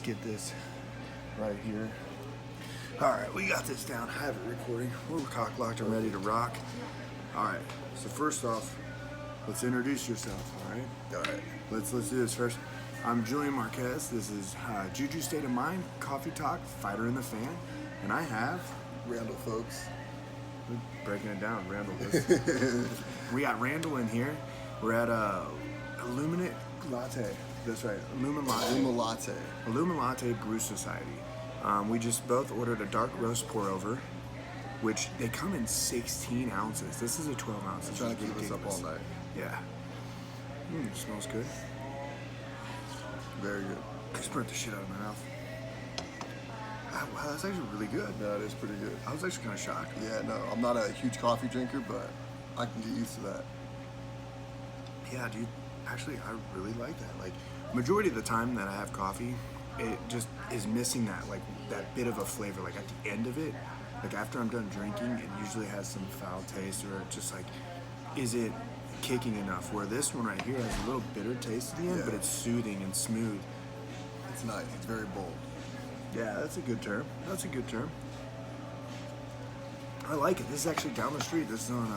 let's get this right here. All right, we got this down. I have it recording. We're cock locked and ready to rock. All right, so first off, let's introduce yourself, all right? All right. Let's do this first. I'm Julian Marquez. This is Juju State of Mind, Coffee Talk, Fighter in the Fan. And I have... Randel, folks. We're breaking it down, Randel. We got Randel in here. We're at Illuminate Latte. That's right, Ilumilate. Illuminate Brew Society. We just both ordered a dark roast pour over, which they come in 16 ounces. This is a 12 ounce. I'm trying to keep us up all night. Yeah. Smells good. Very good. Just burnt the shit out of my mouth. Wow, that's actually really good. No, it is pretty good. I was actually kind of shocked. Yeah, no, I'm not a huge coffee drinker, but I can get used to that. Yeah, dude. Actually, I really like that. Like, majority of the time that I have coffee, it just is missing that bit of a flavor. Like at the end of it, like after I'm done drinking, it usually has some foul taste, or just like, is it kicking enough? Where this one right here has a little bitter taste at the end, but it's soothing and smooth. It's nice. It's very bold. Yeah, that's a good term. That's a good term. I like it. This is actually down the street. This is on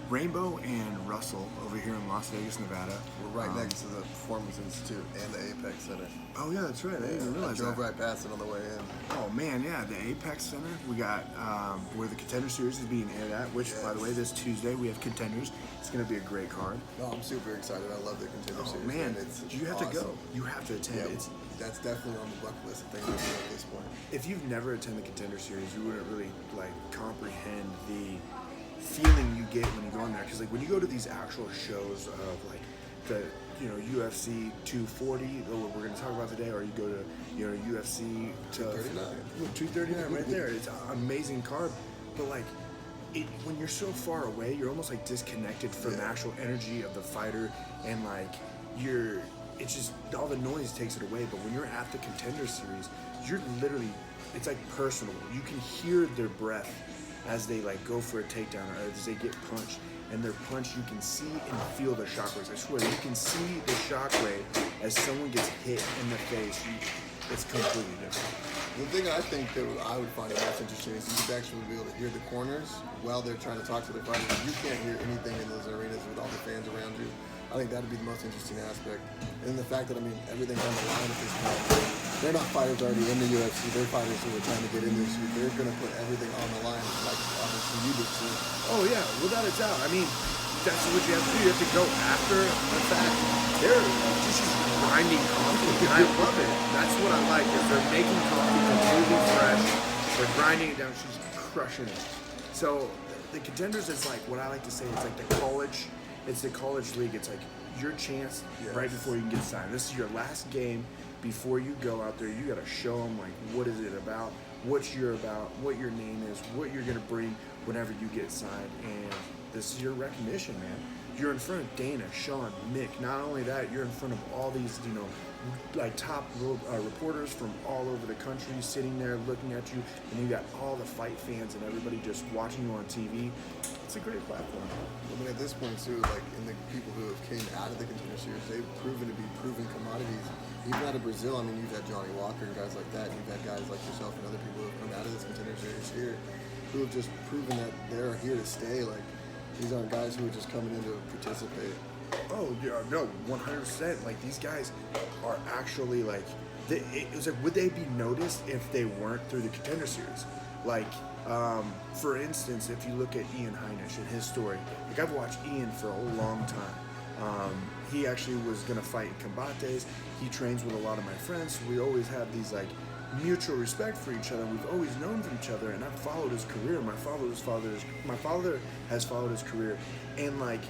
Rainbow and Russell over here in Las Vegas, Nevada. We're right next to the Performance Institute and the Apex Center. Oh yeah, that's right. I didn't even realize I drove right past it on the way in. Oh man, yeah, the Apex Center. We got where the Contender Series is being aired at. Which, by the way, this Tuesday we have Contenders. It's gonna be a great card. No, I'm super excited. I love the Contender Series. Oh man, It's you have awesome. to go. You have to attend. Yeah, It's that's definitely on the bucket list of things to do at this point. if you've never attended the Contender Series, you wouldn't really comprehend the feeling you get when you go in there. Because when you go to these actual shows of the UFC 240, what we're going to talk about today, or you go to UFC 239 right there. It's an amazing card, but when you're so far away, you're almost disconnected from the actual energy of the fighter, and it's just all the noise takes it away. But when you're at the Contender Series, you're literally, it's personal. You can hear their breath as they go for a takedown, or as they get punched, and their punch, you can see and feel the shockwaves. I swear, you can see the shockwave as someone gets hit in the face. It's completely different. The thing I think that I would find most interesting is you'd actually be able to hear the corners while they're trying to talk to the fighters. You can't hear anything in those arenas with all the fans around you. I think that would be the most interesting aspect. And the fact that, everything's on the line at this point. They're not fighters already in the UFC. They're fighters who are trying to get in this. They're going to put everything on the line, like obviously you did too. Oh yeah, without a doubt. That's what you have to do. You have to go after the fact. They're just grinding coffee, and I love it. That's what I like, is they're making coffee completely fresh. They're grinding it down. She's crushing it. So the Contenders is what I like to say. It's the college. It's the college league. It's your chance right before you can get signed. This is your last game before you go out there. You got to show them what is it about, what you're about, what your name is, what you're gonna bring whenever you get signed, and this is your recognition, man. You're in front of Dana, Sean, Mick. Not only that, you're in front of all these, top reporters from all over the country sitting there looking at you, and you got all the fight fans and everybody just watching you on TV. It's a great platform. At this point too, in the people who have came out of the Contender Series, they've proven to be proven commodities. Even out of Brazil, you've had Johnny Walker and guys like that. You've had guys like yourself and other people who have come out of this Contender Series here, who have just proven that they're here to stay. These aren't guys who are just coming in to participate. Oh yeah, no, 100%. These guys are actually it was would they be noticed if they weren't through the Contender Series? For instance, if you look at Ian Heinisch and his story, I've watched Ian for a long time. He actually was gonna fight in combates. He trains with a lot of my friends. So we always have these mutual respect for each other. We've always known from each other, and I've followed his career. My father has followed his career, and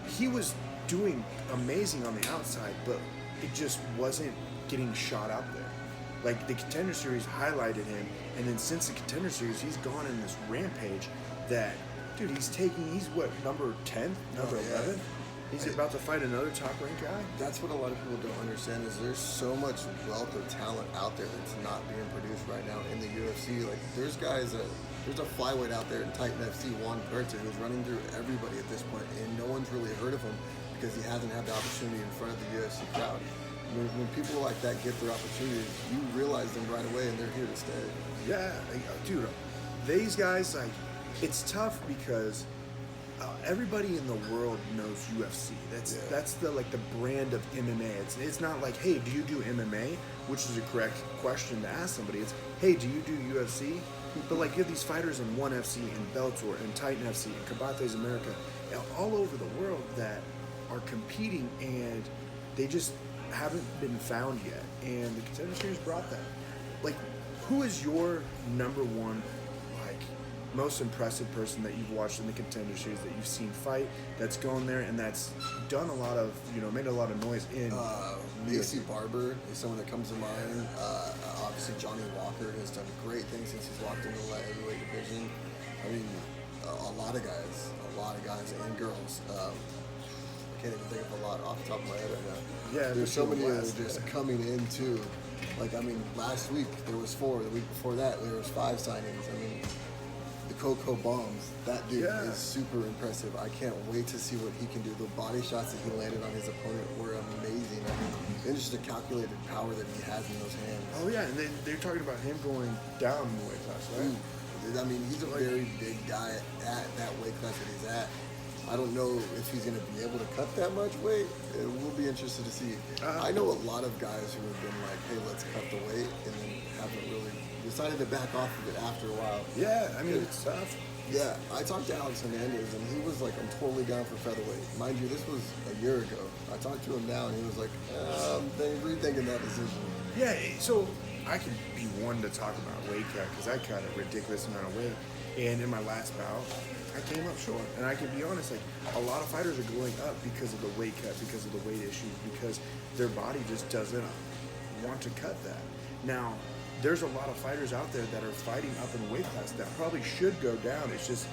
he was doing amazing on the outside, but it just wasn't getting shot out there. The Contender Series highlighted him, and then since the Contender Series, he's gone in this rampage that, dude, he's what, number 10, number 11? He's about to fight another top-ranked guy? That's what a lot of people don't understand, is there's so much wealth of talent out there that's not being produced right now in the UFC. There's guys there's a flyweight out there in Titan FC, Juan Berta, who's running through everybody at this point, and no one's really heard of him because he hasn't had the opportunity in front of the UFC crowd. when people like that get their opportunities, you realize them right away, and they're here to stay. Yeah, dude, these guys, like, it's tough because everybody in the world knows UFC. That's the brand of MMA. It's not like, hey, do you do MMA? Which is a correct question to ask somebody. It's, hey, do you do UFC? But like, you have these fighters in ONE FC, in Bellator, in Titan FC, in Combates America, all over the world that are competing, and they just haven't been found yet. And the Contender Series brought that. Like, who is your number one, like, most impressive person that you've watched in the Contender Series that you've seen fight, that's gone there and that's done a lot of, made a lot of noise in? Macy Barber is someone that comes to mind. Obviously, Johnny Walker has done great things since he's walked into the light heavyweight division. I mean, a lot of guys and girls. I can't even think of a lot off the top of my head right now. Yeah, there's so many that are just coming in too. Like, I mean, last week there was 4. The week before that there was 5 signings. I mean, the Coco Bombs, that dude is super impressive. I can't wait to see what he can do. The body shots that he landed on his opponent were amazing. I mean, and just the calculated power that he has in those hands. Oh yeah, and then they're talking about him going down in the weight class, right? I mean, he's a very big guy at that weight class that he's at. I don't know if he's going to be able to cut that much weight. We'll be interested to see. I know a lot of guys who have been like, hey, let's cut the weight, and then haven't really decided to back off of it after a while. Yeah, I mean, it's tough. Yeah, I talked to Alex Hernandez, and he was like, I'm totally down for featherweight. Mind you, this was a year ago. I talked to him now, and he was like, rethinking that decision. Yeah, so I can be one to talk about weight cut, because I cut a ridiculous amount of weight. And in my last bout, I came up short. And I can be honest, like, a lot of fighters are going up because of the weight cut, because of the weight issues, because their body just doesn't want to cut that. Now, there's a lot of fighters out there that are fighting up in a weight class that probably should go down. It's just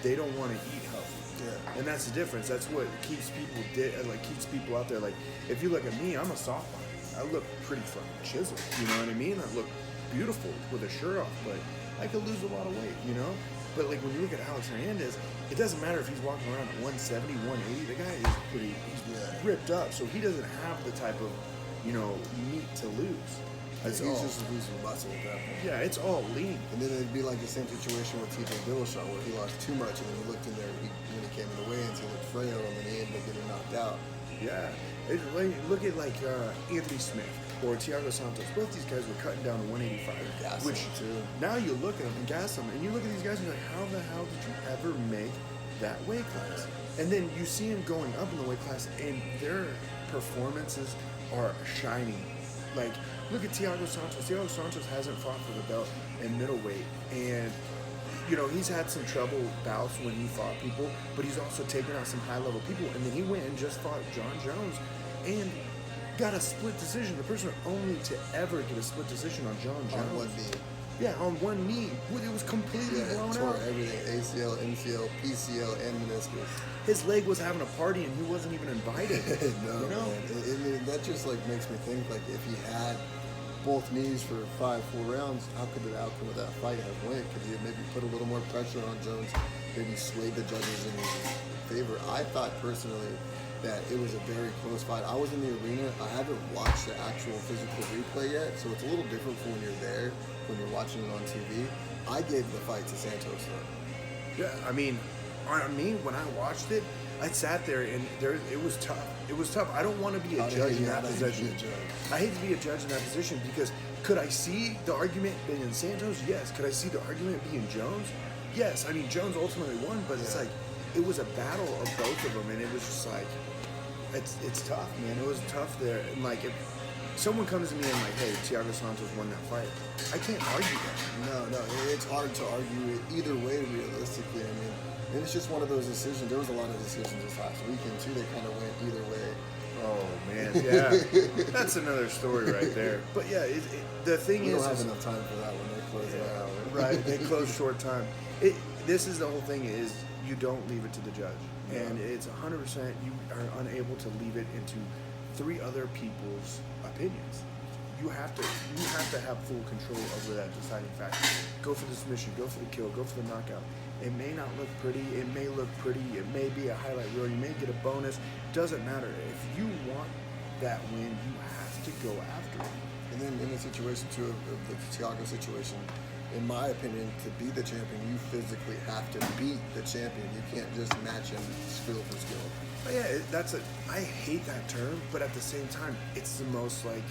they don't want to eat healthy. Yeah. And that's the difference. That's what keeps people out there. Like, if you look at me, I'm a soft body. I look pretty fucking chiseled. You know what I mean? I look beautiful with a shirt off, but I could lose a lot of weight, But like, when you look at Alex Hernandez, it doesn't matter if he's walking around at 170, 180. The guy is he's ripped up, so he doesn't have the type of, meat to lose. He's just losing muscle at that point. Yeah, it's all lean. And then it'd be like the same situation with TJ Dillashaw, where he lost too much, and then he looked in there, when he came in the weigh-ins, he looked frail, and then he ended up getting knocked out. Yeah. Look at Anthony Smith or Thiago Santos. Both these guys were cutting down to 185. Which too. Now you look at them and gas them, and you look at these guys and you're like, how the hell did you ever make that weight class? And then you see them going up in the weight class, and their performances are shining. Like, look at Thiago Santos. Thiago Santos hasn't fought for the belt in middleweight, and he's had some trouble bouts when he fought people, but he's also taken out some high-level people. And then he went and just fought John Jones and got a split decision. The person only to ever get a split decision on John Jones. On one knee. Yeah, on one knee. It was completely blown tore out. Everything, ACL, MCL, PCL, and meniscus. His leg was having a party, and he wasn't even invited. No, man. That just makes me think, if he had both knees for 4 rounds, how could the outcome of that fight have went? Could he have maybe put a little more pressure on Jones, maybe swayed the judges in his favor? I thought personally that it was a very close fight. I was in the arena. I haven't watched the actual physical replay yet, so it's a little different from when you're there, when you're watching it on TV. I gave the fight to Santos though. Yeah, I mean, on me, when I watched it, I sat there and it was tough. It was tough. I don't want to be a judge in that position. I hate to be a judge in that position, because could I see the argument being in Santos? Yes. Could I see the argument being Jones? Yes. I mean, Jones ultimately won, but it's like, it was a battle of both of them, and it was just like, it's tough, man. It was tough there. And like, if someone comes to me and like, hey, Thiago Santos won that fight, I can't argue that. No, it's hard to argue it either way, realistically. I mean, and it's just one of those decisions. There was a lot of decisions this last weekend too that kind of went either way. Oh man, yeah, that's another story right there. But yeah, the thing we is, don't have enough time for that when they close it out. Right? They close short time. This is the whole thing: is you don't leave it to the judge, and it's 100%. You are unable to leave it into 3 other people's opinions. You have to have full control over that deciding factor. Go for the submission, go for the kill, go for the knockout. It may not look pretty, it may look pretty, it may be a highlight reel, you may get a bonus. Doesn't matter. If you want that win, you have to go after him. And then in the situation too of the Thiago situation, in my opinion, to be the champion, you physically have to beat the champion. You can't just match him skill for skill. But yeah, I hate that term, but at the same time, it's the most like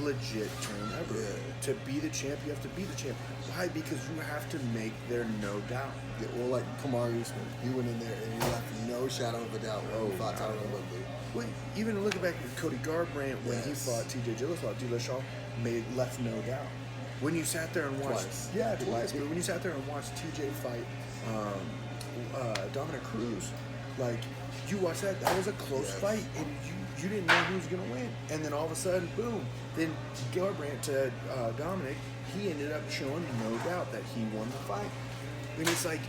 legit term ever. Yeah. To be the champ, you have to be the champ. Why? Because you have to make there no doubt. Yeah, well, like Kamaru Usman, he went in there and he left no shadow of a doubt when he fought Tyron Woodley. Well, even looking back at Cody Garbrandt when he Yes. fought TJ Dillashaw, left no doubt. When you sat there and watched, twice. But when you sat there and watched TJ fight Dominic Cruz, like you watched that was a close fight, and you didn't know who was gonna win. And then all of a sudden, boom! Then Garbrandt to Dominic, he ended up showing no doubt that he won the fight. And it's like,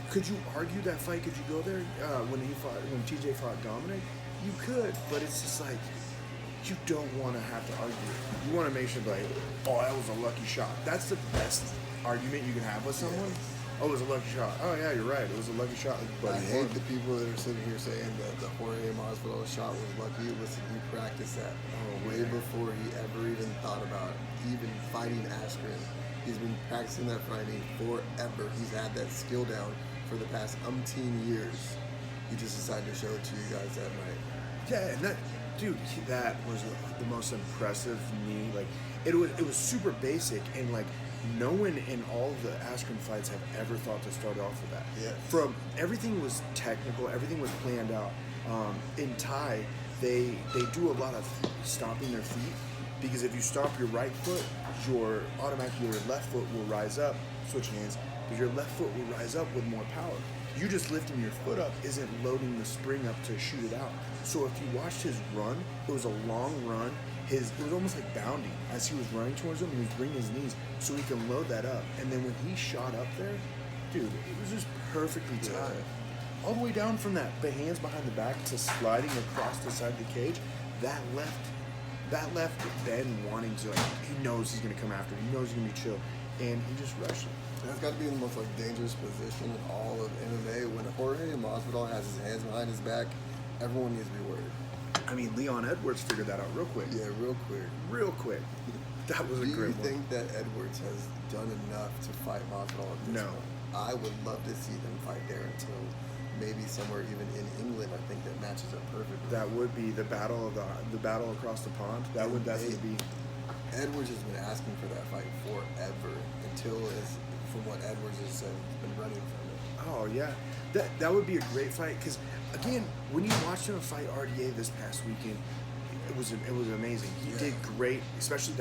could you argue that fight? Could you go there when TJ fought Dominic? You could, but it's just like, you don't want to have to argue. You want to make sure, like, oh, that was a lucky shot. That's the best argument you can have with someone. Yeah. Oh, it was a lucky shot. Oh, yeah, you're right. It was a lucky shot. But I hate the people that are sitting here saying that the Jorge Masvidal shot was lucky. Listen, he practiced that way before he ever even thought about even fighting Askren. He's been practicing that fighting forever. He's had that skill down for the past umpteen years. He just decided to show it to you guys that night. Yeah, and that was the most impressive knee. Like, it was super basic, and like no one in all of the Askren fights have ever thought to start off with that. Yeah. From everything was technical, everything was planned out. In Thai, they do a lot of stomping their feet, because if you stomp your right foot, your left foot will rise up. Switch hands, but your left foot will rise up with more power. You just lifting your foot up isn't loading the spring up to shoot it out. So if you watched his run, it was a long run. It was almost like bounding as he was running towards him, and he was bringing his knees so he can load that up. And then when he shot up there, dude, it was just perfectly timed. Yeah. All the way down from the hands behind the back to sliding across the side of the cage, that left Ben wanting to, like, he knows he's going to come after him. He knows he's going to be chill. And he just rushed him. That's got to be the most like dangerous position in all of MMA. When Jorge Masvidal has his hands behind his back, everyone needs to be worried. I mean, Leon Edwards figured that out real quick. Yeah, real quick. That was a Do great you think that Edwards has done enough to fight Masvidal at this No. point? I would love to see them fight there until maybe somewhere even in England. I think that matches up perfectly. That would be the battle across the pond. That would definitely be. Edwards has been asking for that fight forever from what Edwards has said, he's been running from it. Oh yeah, that would be a great fight, because again, when you watched him fight RDA this past weekend, it was amazing. He did great, especially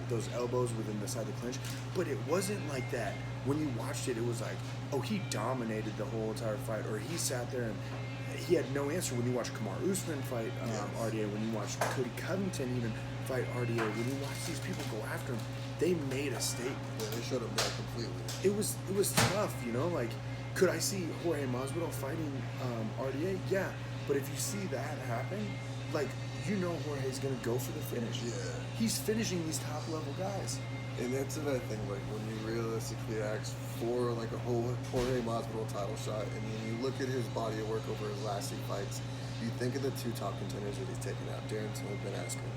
those elbows within the side of the clinch. But it wasn't like that. When you watched it, it was like, oh, he dominated the whole entire fight, or he sat there and he had no answer. When you watch Kamaru Usman fight RDA, when you watch Cody Covington even fight RDA, when you watch these people go after him, they made a statement. Yeah, they showed him that completely. It was tough, you know. Like, could I see Jorge Masvidal fighting RDA? Yeah, but if you see that happen, like, you know Jorge's gonna go for the finish. Yeah. He's finishing these top level guys. And that's another thing, like when you realistically ask for like a whole Jorge Masvidal title shot, and when you look at his body of work over his last 2 fights, you think of the 2 top contenders that he's taken out, Darren Till and Ben Askren.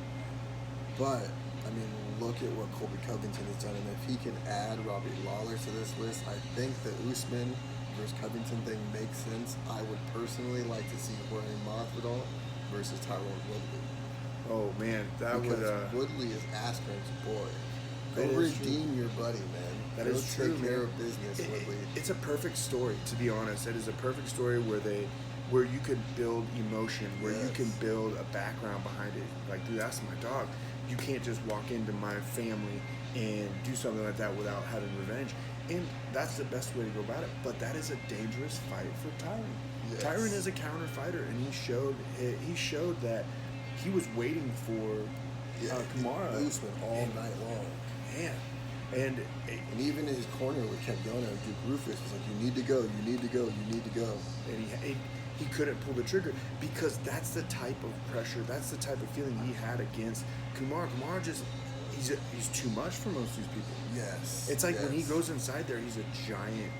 But I mean, look at what Colby Covington has done, and if he can add Robbie Lawler to this list, I think the Usman versus Covington thing makes sense. I would personally like to see Jorge Masvidal versus Tyron Woodley. Oh man, because Woodley is Askren's boy. Go That is redeem your buddy, man. That Go is true, take care man. of business, Woodley. It's a perfect story, to be honest. It is a perfect story where you can build emotion, where you can build a background behind it. Like, dude, that's my dog. You can't just walk into my family and do something like that without having revenge. And that's the best way to go about it. But that is a dangerous fight for Tyron. Yes. Tyron is a counter fighter, and he showed that he was waiting for Kamara Usman all night long. Man. And even in his corner, we kept going at Duke Rufus was like, you need to go, you need to go, you need to go. And he couldn't pull the trigger, because that's the type of pressure, that's the type of feeling he had against Kumar. Kumar just, he's too much for most of these people. Yes. It's like when he goes inside there, he's a giant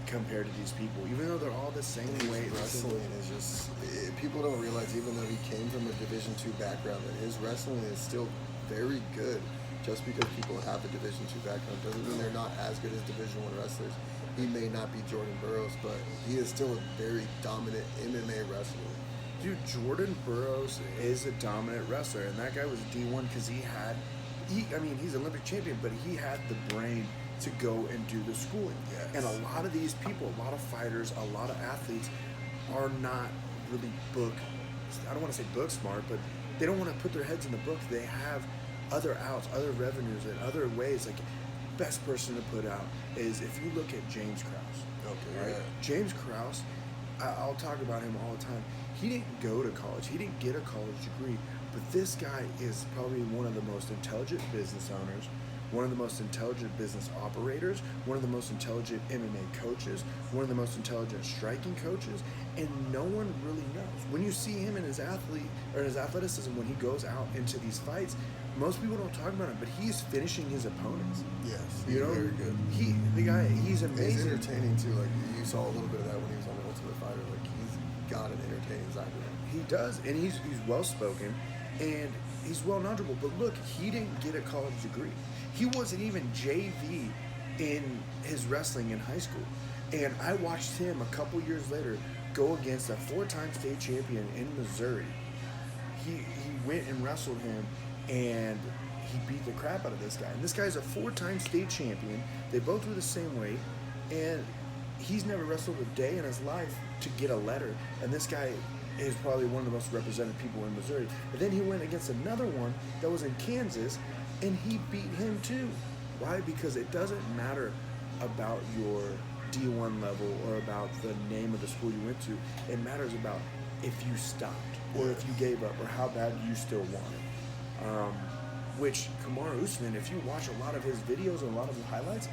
compared to these people, even though they're all the same weight. Wrestling is just people don't realize, even though he came from a Division II background, that his wrestling is still very good. Just because people have a Division II background doesn't mean they're not as good as Division I wrestlers. He may not be Jordan Burroughs, but he is still a very dominant MMA wrestler. Dude, Jordan Burroughs is a dominant wrestler, and that guy was D1 because he's an Olympic champion, but he had the brain to go and do the schooling. Yes. And a lot of these people, a lot of fighters, a lot of athletes are not really I don't want to say book smart, but they don't want to put their heads in the book. They have other outs, other revenues, and other ways. Like, best person to put out is if you look at James Krause. Okay, right? yeah. James Krause, I'll talk about him all the time. He didn't go to college. He didn't get a college degree, but this guy is probably one of the most intelligent business owners, one of the most intelligent business operators, one of the most intelligent MMA coaches, one of the most intelligent striking coaches, and no one really knows. When you see him in his athleticism, when he goes out into these fights, most people don't talk about him, but he's finishing his opponents. Yes, you know, very good. He's amazing. He's entertaining too. Like, you saw a little bit of that when he was on the Ultimate Fighter. Like, he's got an entertaining side to him. He does, and he's well spoken, and he's well knowledgeable. But look, he didn't get a college degree. He wasn't even JV in his wrestling in high school, and I watched him a couple years later go against a 4-time state champion in Missouri. He went and wrestled him, and he beat the crap out of this guy. And this guy's a 4-time state champion. They both were the same weight, and he's never wrestled a day in his life to get a letter. And this guy is probably one of the most represented people in Missouri. But then he went against another one that was in Kansas, and he beat him too. Why? Because it doesn't matter about your D1 level or about the name of the school you went to. It matters about if you stopped or if you gave up or how bad you still wanted. Which Kamaru Usman, if you watch a lot of his videos and a lot of the highlights,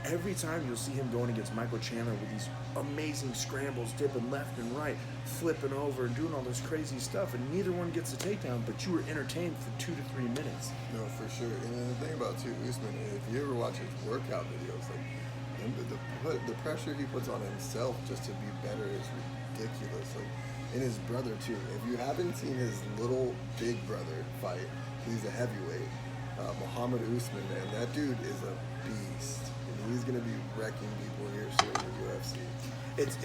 every time you'll see him going against Michael Chandler with these amazing scrambles, dipping left and right, flipping over and doing all this crazy stuff, and neither one gets a takedown, but you were entertained for 2 to 3 minutes. No, for sure. And then the thing about too, Usman, if you ever watch his workout videos, like the pressure he puts on himself just to be better is ridiculous. Like, and his brother too. If you haven't seen his little big brother fight, he's a heavyweight. Muhammad Usman, man, that dude is a beast. And he's gonna be wrecking people here soon in the UFC.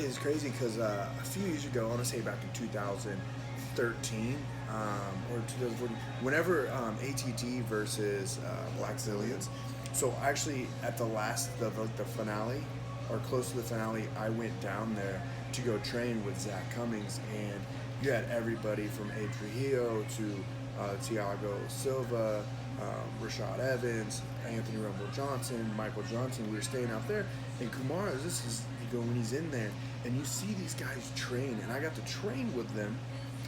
It's crazy because a few years ago, I want to say back in 2013 or 2014, whenever ATT versus Black Zillions. So actually, at the finale, or close to the finale, I went down there to go train with Zach Cummings, and you had everybody from A. Trujillo to Thiago Silva, Rashad Evans, Anthony Rumble Johnson, Michael Johnson. We were staying out there, and Kumar, this is when he's in there, and you see these guys train, and I got to train with them.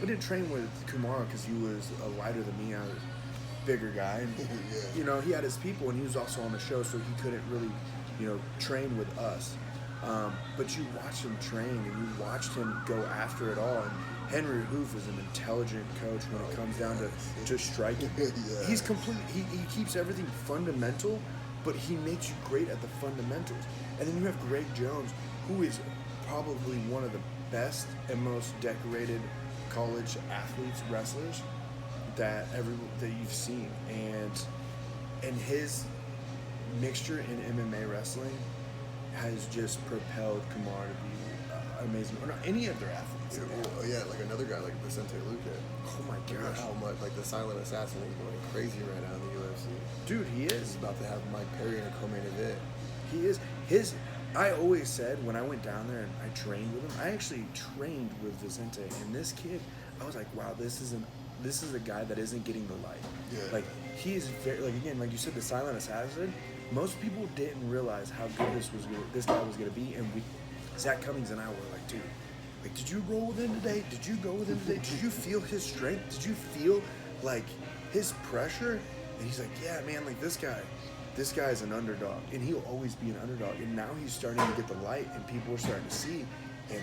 I didn't train with Kumar because he was lighter than me. I was a bigger guy, and Yeah. you know, he had his people, and he was also on the show, so he couldn't really, train with us. But you watched him train, and you watched him go after it all. And Henry Hoof is an intelligent coach when it comes down to striking. Yeah. He's complete. He keeps everything fundamental, but he makes you great at the fundamentals. And then you have Greg Jones, who is probably one of the best and most decorated college athletes, wrestlers that you've seen, and his mixture in MMA wrestling has just propelled Kumar to be amazing. Or not any of their athletes. Yeah, like another guy like Vicente Luque. Oh my Look at gosh, how much, like, the silent assassin is going crazy right now in the UFC. dude, he He's is. about to have Mike Perry in a co-main event. He is. I always said when I went down there and I trained with him, I actually trained with Vicente, and this kid, I was like, wow, this is a guy that isn't getting the light. Yeah. Like, he is very, like, again, like you said, the silent assassin. Most people didn't realize how good this guy was gonna be, and Zach Cummings and I were like, dude, like, did you roll with him today? Did you go with him today? Did you feel his strength? Did you feel like his pressure? And he's like, yeah, man, like this guy's an underdog, and he'll always be an underdog. And now he's starting to get the light, and people are starting to see, and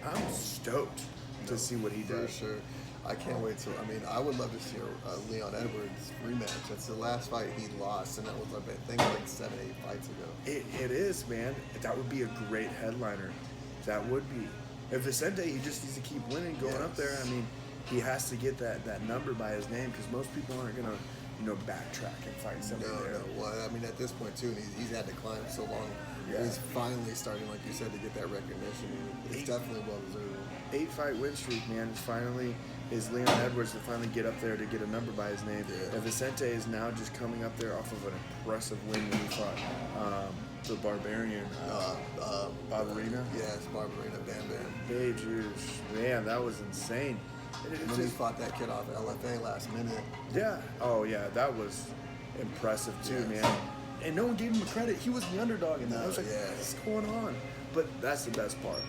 I'm stoked to see what he does. For sure. I can't wait to. I mean, I would love to see a Leon Edwards rematch. That's the last fight he lost, and that was, I think, like 7-8 fights ago. It is, man. That would be a great headliner. That would be. If Vicente, he just needs to keep winning, going up there. I mean, he has to get that number by his name because most people aren't gonna, backtrack and fight somebody there. No. Well, I mean, at this point too, he's had to climb so long. Yeah. He's finally starting, like you said, to get that recognition. It's definitely well deserved. 8-fight win streak, man. Is Leon Edwards to finally get up there to get a number by his name. Yeah. And Vicente is now just coming up there off of an impressive win when he fought the Barbarian, Barbarina. Yes, Barbarina, Bam Bam. Hey, Juice. Man, that was insane. And then he fought that kid off LFA last minute. Yeah. Oh, yeah. That was impressive, too, Yes. man. And no one gave him credit. He was the underdog in that. I was like, yes. what's going on? But that's the best part.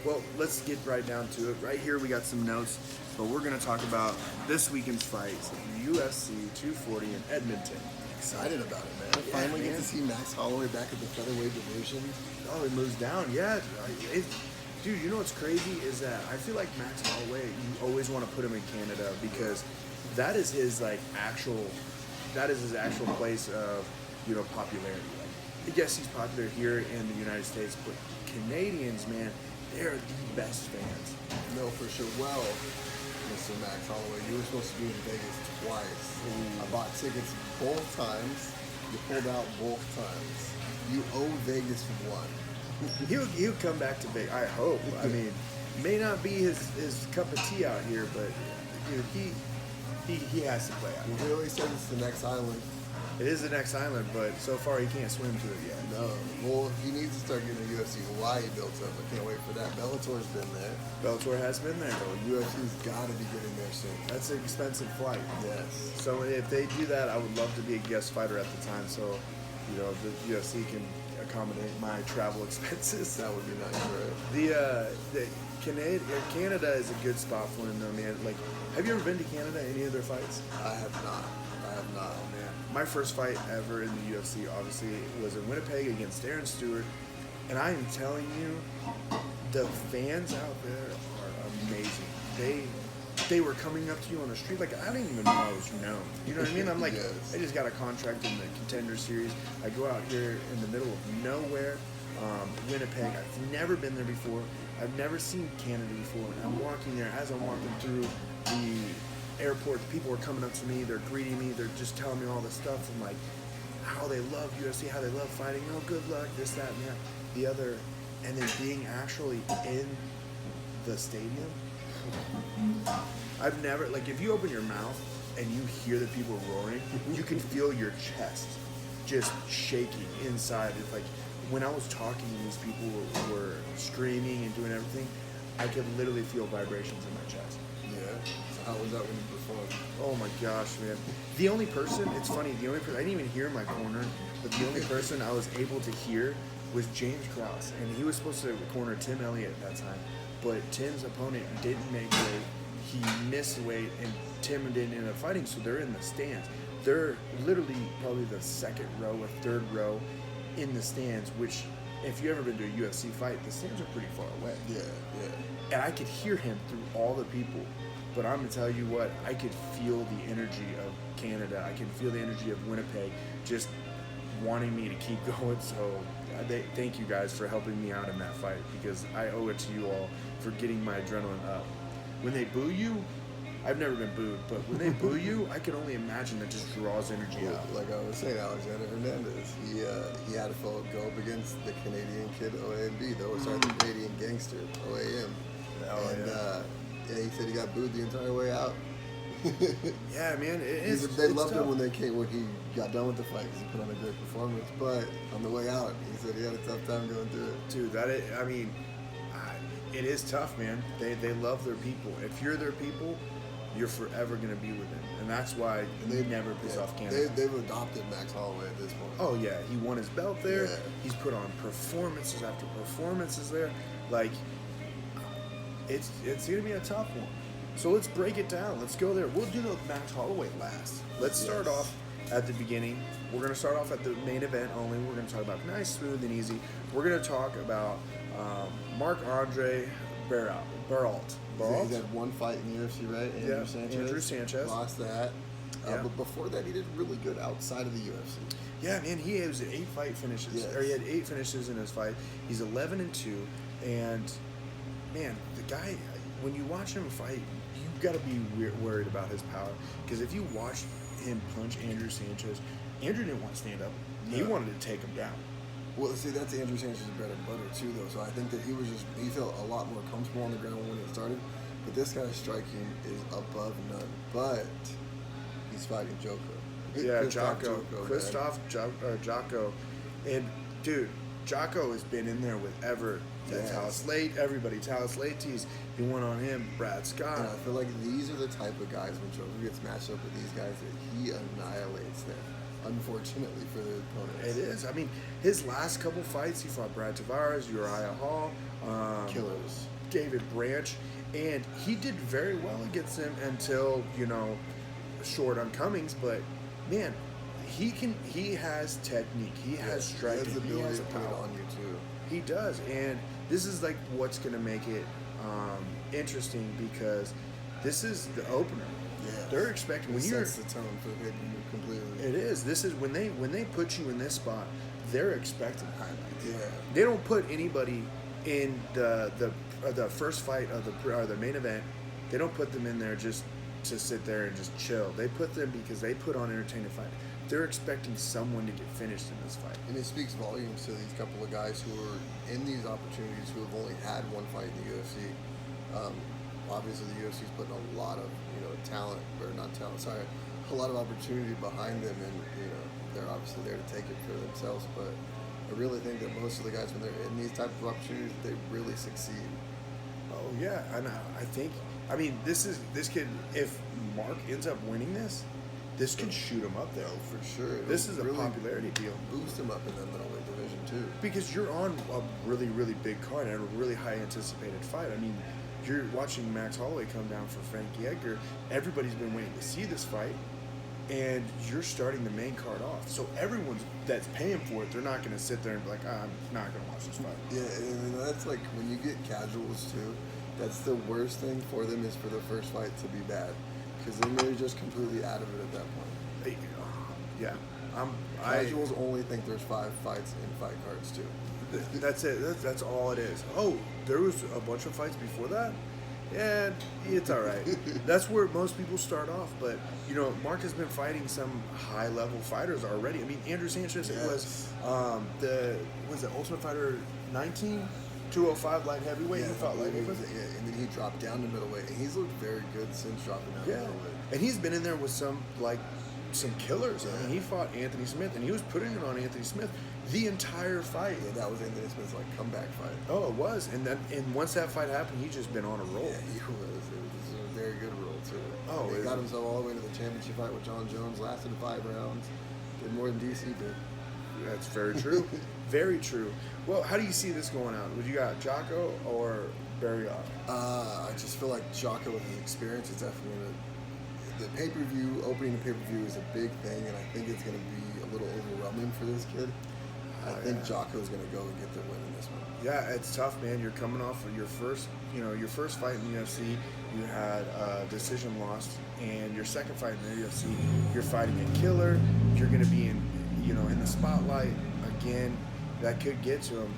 Well, let's get right down to it. Right here, we got some notes, but we're going to talk about this weekend's fights, UFC 240 in Edmonton. Excited about it, man. Yeah, Finally man. get to see Max Holloway back at the featherweight division. Oh, he moves down. Yeah. Dude, you know what's crazy is that I feel like Max Holloway, you always want to put him in Canada because that is his actual place of popularity. Like, yes, he's popular here in the United States, but Canadians, man, they're the best fans. No, for sure. Well, Mr. Max Holloway, you were supposed to be in Vegas twice. Ooh. I bought tickets both times. You pulled out both times. You owe Vegas one. He'll come back to Vegas. I hope. I mean, may not be his cup of tea out here, but dude, he has to play out here. Well, he always says it's the next island. It is the next island, but so far he can't swim to it yet. No. Well, he needs to start getting a UFC Hawaii built up. I can't wait for that. Bellator's been there. Bellator has been there. So UFC's got to be getting there soon. That's an expensive flight. Yes. So if they do that, I would love to be a guest fighter at the time, so the UFC can accommodate my travel expenses. That would be nice, right? The Canada is a good spot for him, though, man. Like, have you ever been to Canada? Any of their fights? I have not. Oh, man. My first fight ever in the UFC, obviously, was in Winnipeg against Aaron Stewart. And I am telling you, the fans out there are amazing. They were coming up to you on the street. Like, I didn't even know I was known. You know what I mean? I'm like, Yes. I just got a contract in the Contender Series. I go out here in the middle of nowhere, Winnipeg. I've never been there before. I've never seen Canada before. And I'm walking there. As I'm walking through the airport, people are coming up to me, they're greeting me, they're just telling me all this stuff and like how they love UFC, how they love fighting, good luck, this, that, and that, the other, and then being actually in the stadium. I've never, if you open your mouth and you hear the people roaring, you can feel your chest just shaking inside. It's like when I was talking and these people were screaming and doing everything, I could literally feel vibrations in my chest. Yeah. So how was that when you performed? Oh my gosh, man. The only person, it's funny, I didn't even hear in my corner, but the only person I was able to hear was James Krause. And he was supposed to corner Tim Elliott at that time, but Tim's opponent didn't make weight. He missed weight, and Tim didn't end up fighting, so they're in the stands. They're literally probably the second row or third row in the stands, which, if you've ever been to a UFC fight, the stands are pretty far away. Yeah. And I could hear him through all the people. But I'm going to tell you what, I could feel the energy of Canada. I can feel the energy of Winnipeg just wanting me to keep going. So thank you guys for helping me out in that fight because I owe it to you all for getting my adrenaline up. When they boo you, I've never been booed, but when they boo you, I can only imagine that just draws energy out. Like I was saying, Alexander Hernandez, he had to go up against the Canadian kid OAMB, the Canadian gangster OAM. And he said he got booed the entire way out. Yeah, man, they loved him when he got done with the fight because he put on a great performance. But on the way out, he said he had a tough time going through it. Dude, it is tough, man. They love their people. If you're their people, you're forever going to be with them. And that's why they never piss off Canada. They've adopted Max Holloway at this point. Oh, yeah. He won his belt there. Yeah. He's put on performances after performances there. Like, it's going to be a tough one. So let's break it down. Let's go there. We'll do the Max Holloway last. Let's start off at the beginning. We're going to start off at the main event only. We're going to talk about nice, smooth, and easy. We're going to talk about Marc-Andre Beralt. He had one fight in the UFC, right? Andrew Sanchez. Lost that. Yeah. But before that, he did really good outside of the UFC. Yeah, man, he was 8 fight finishes. Yes. Or he had 8 finishes in his fight. He's 11-2, and man, the guy. When you watch him fight, you got to be worried about his power, because if you watch him punch Andrew Sanchez, Andrew didn't want to stand up. He wanted to take him down. Well, see, that's Andrew Sanchez's bread and butter too, though. So I think that he felt a lot more comfortable on the ground when it started. But this guy's striking is above none. But he's fighting Joko. Yeah, Krzysztof Joko. And, dude, Joko has been in there with Talis Late, everybody. Talis Late's, he went on him, Brad Scott. And I feel like these are the type of guys, when Joko gets matched up with these guys, that he annihilates them, unfortunately, for the opponents. It is. I mean, his last couple fights, he fought Brad Tavares, Uriah Hall, Killers. David Branch, and he did very well against them until, short on Cummings, but, man, he has technique, he has striking, he has the he ability has to put it power. on you too. He does, and this is like what's going to make it interesting, because this is the opener. Yeah, they're expecting it sets the tone for the pay-per-view completely. It is. This is when they put you in this spot, they're expecting highlights. Yeah, they don't put anybody in the first fight of the main event. They don't put them in there just to sit there and just chill. They put them because they put on entertaining fight. They're expecting someone to get finished in this fight. And it speaks volumes to these couple of guys who are in these opportunities, who have only had one fight in the UFC. Obviously, the UFC is putting a lot of talent, or not talent, sorry, a lot of opportunity behind them, and they're obviously there to take it for themselves. But I really think that most of the guys, when they're in these type of opportunities, they really succeed. Oh yeah, and I think, this kid. If Mark ends up winning this could shoot him up there. Oh, for sure. This is a really popularity deal. Boost him up in the middleweight division too. Because you're on a really, really big card and a really high anticipated fight. You're watching Max Holloway come down for Frankie Edgar. Everybody's been waiting to see this fight, and you're starting the main card off. So everyone that's paying for it, they're not going to sit there and be like, I'm not going to watch this fight. Yeah, and that's like when you get casuals too. That's the worst thing for them, is for the first fight to be bad, because then they're just completely out of it at that point. Yeah, Casuals only think there's 5 fights in fight cards too. That's it. That's all it is. Oh, there was a bunch of fights before that? Yeah, it's all right. That's where most people start off. But, Mark has been fighting some high-level fighters already. Andrew Sanchez, yes. It was the Ultimate Fighter 19? 205 light heavyweight. He fought light heavyweight. And then he dropped down to middleweight, and he's looked very good since dropping down to middleweight. And he's been in there with some killers. Yeah. He fought Anthony Smith, and he was putting it on Anthony Smith the entire fight. Yeah, that was Anthony Smith's comeback fight. Oh, it was. And once that fight happened, he just been on a roll. Yeah, he was. It was a very good roll too. Oh, he got himself all the way to the championship fight with John Jones. Lasted 5 rounds. Did more than DC did. That's very true. Very true. Well, how do you see this going out? Would you got Jocko or Berriot? I just feel like Jocko, with his experience, is definitely going to. The pay-per-view, opening the pay-per-view is a big thing, and I think it's going to be a little overwhelming for this kid. I think Jocko's going to go and get the win in this one. Yeah, it's tough, man. You're coming off of your first fight in the UFC. You had a decision lost, and your second fight in the UFC, you're fighting a killer. You're going to be in the spotlight again. That could get to him.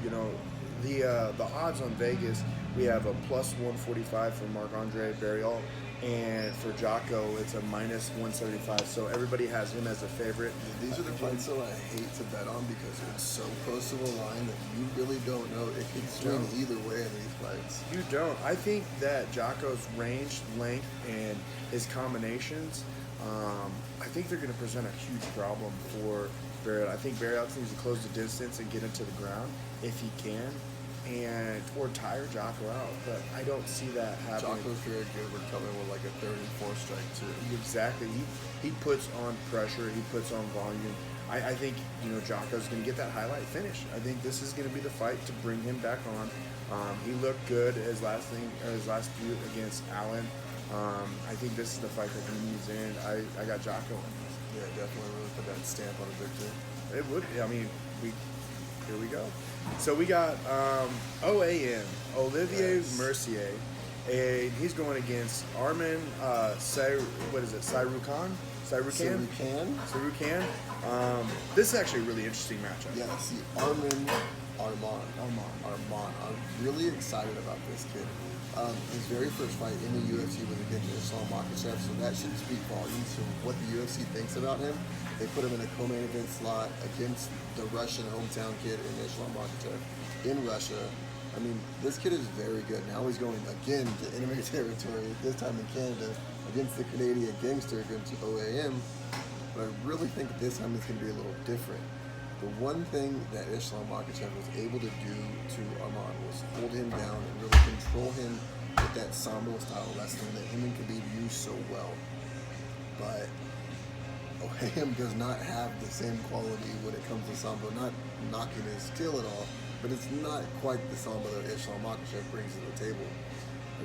The odds on Vegas, we have a plus 145 for Marc-Andre Barriault, and for Jocko, it's a minus 175. So everybody has him as a favorite. These are the fights that I hate to bet on, because it's so close to the line that you really don't know. It could swing either way in these fights. You don't. I think that Jocko's range, length, and his combinations, I think they're going to present a huge problem for Barriault. I think Barriault needs to close the distance and get him to the ground if he can, or tire Jocko out. But I don't see that happening. Jocko's very good with coming with a 3rd and 4th strike too. Exactly. He puts on pressure. He puts on volume. I think Jocko's going to get that highlight finish. I think this is going to be the fight to bring him back on. He looked good his last feud against Allen. I think this is the fight that he needs in. I got Jocko in this. Yeah, definitely really put that stamp on a victory. It would. Here we go. So we got OAM, Olivier Mercier, and he's going against Arman Sarukan. This is actually a really interesting matchup. Yeah, see, Arman. I'm really excited about this kid. His very first fight in the UFC was against Islam Makhachev, so that should speak volumes to what the UFC thinks about him. They put him in a co-main event slot against the Russian hometown kid in Islam Makhachev in Russia. I mean, this kid is very good. Now he's going again to enemy territory, this time in Canada, against the Canadian gangster, against OAM. But I really think this time it's going to be a little different. The one thing that Islam Makhachev was able to do to Arman was hold him down and really control him with that Sambo style wrestling that him and Khabib use so well. But OAM does not have the same quality when it comes to Sambo, not knocking his skill at all, but it's not quite the Sambo that Islam Makhachev brings to the table.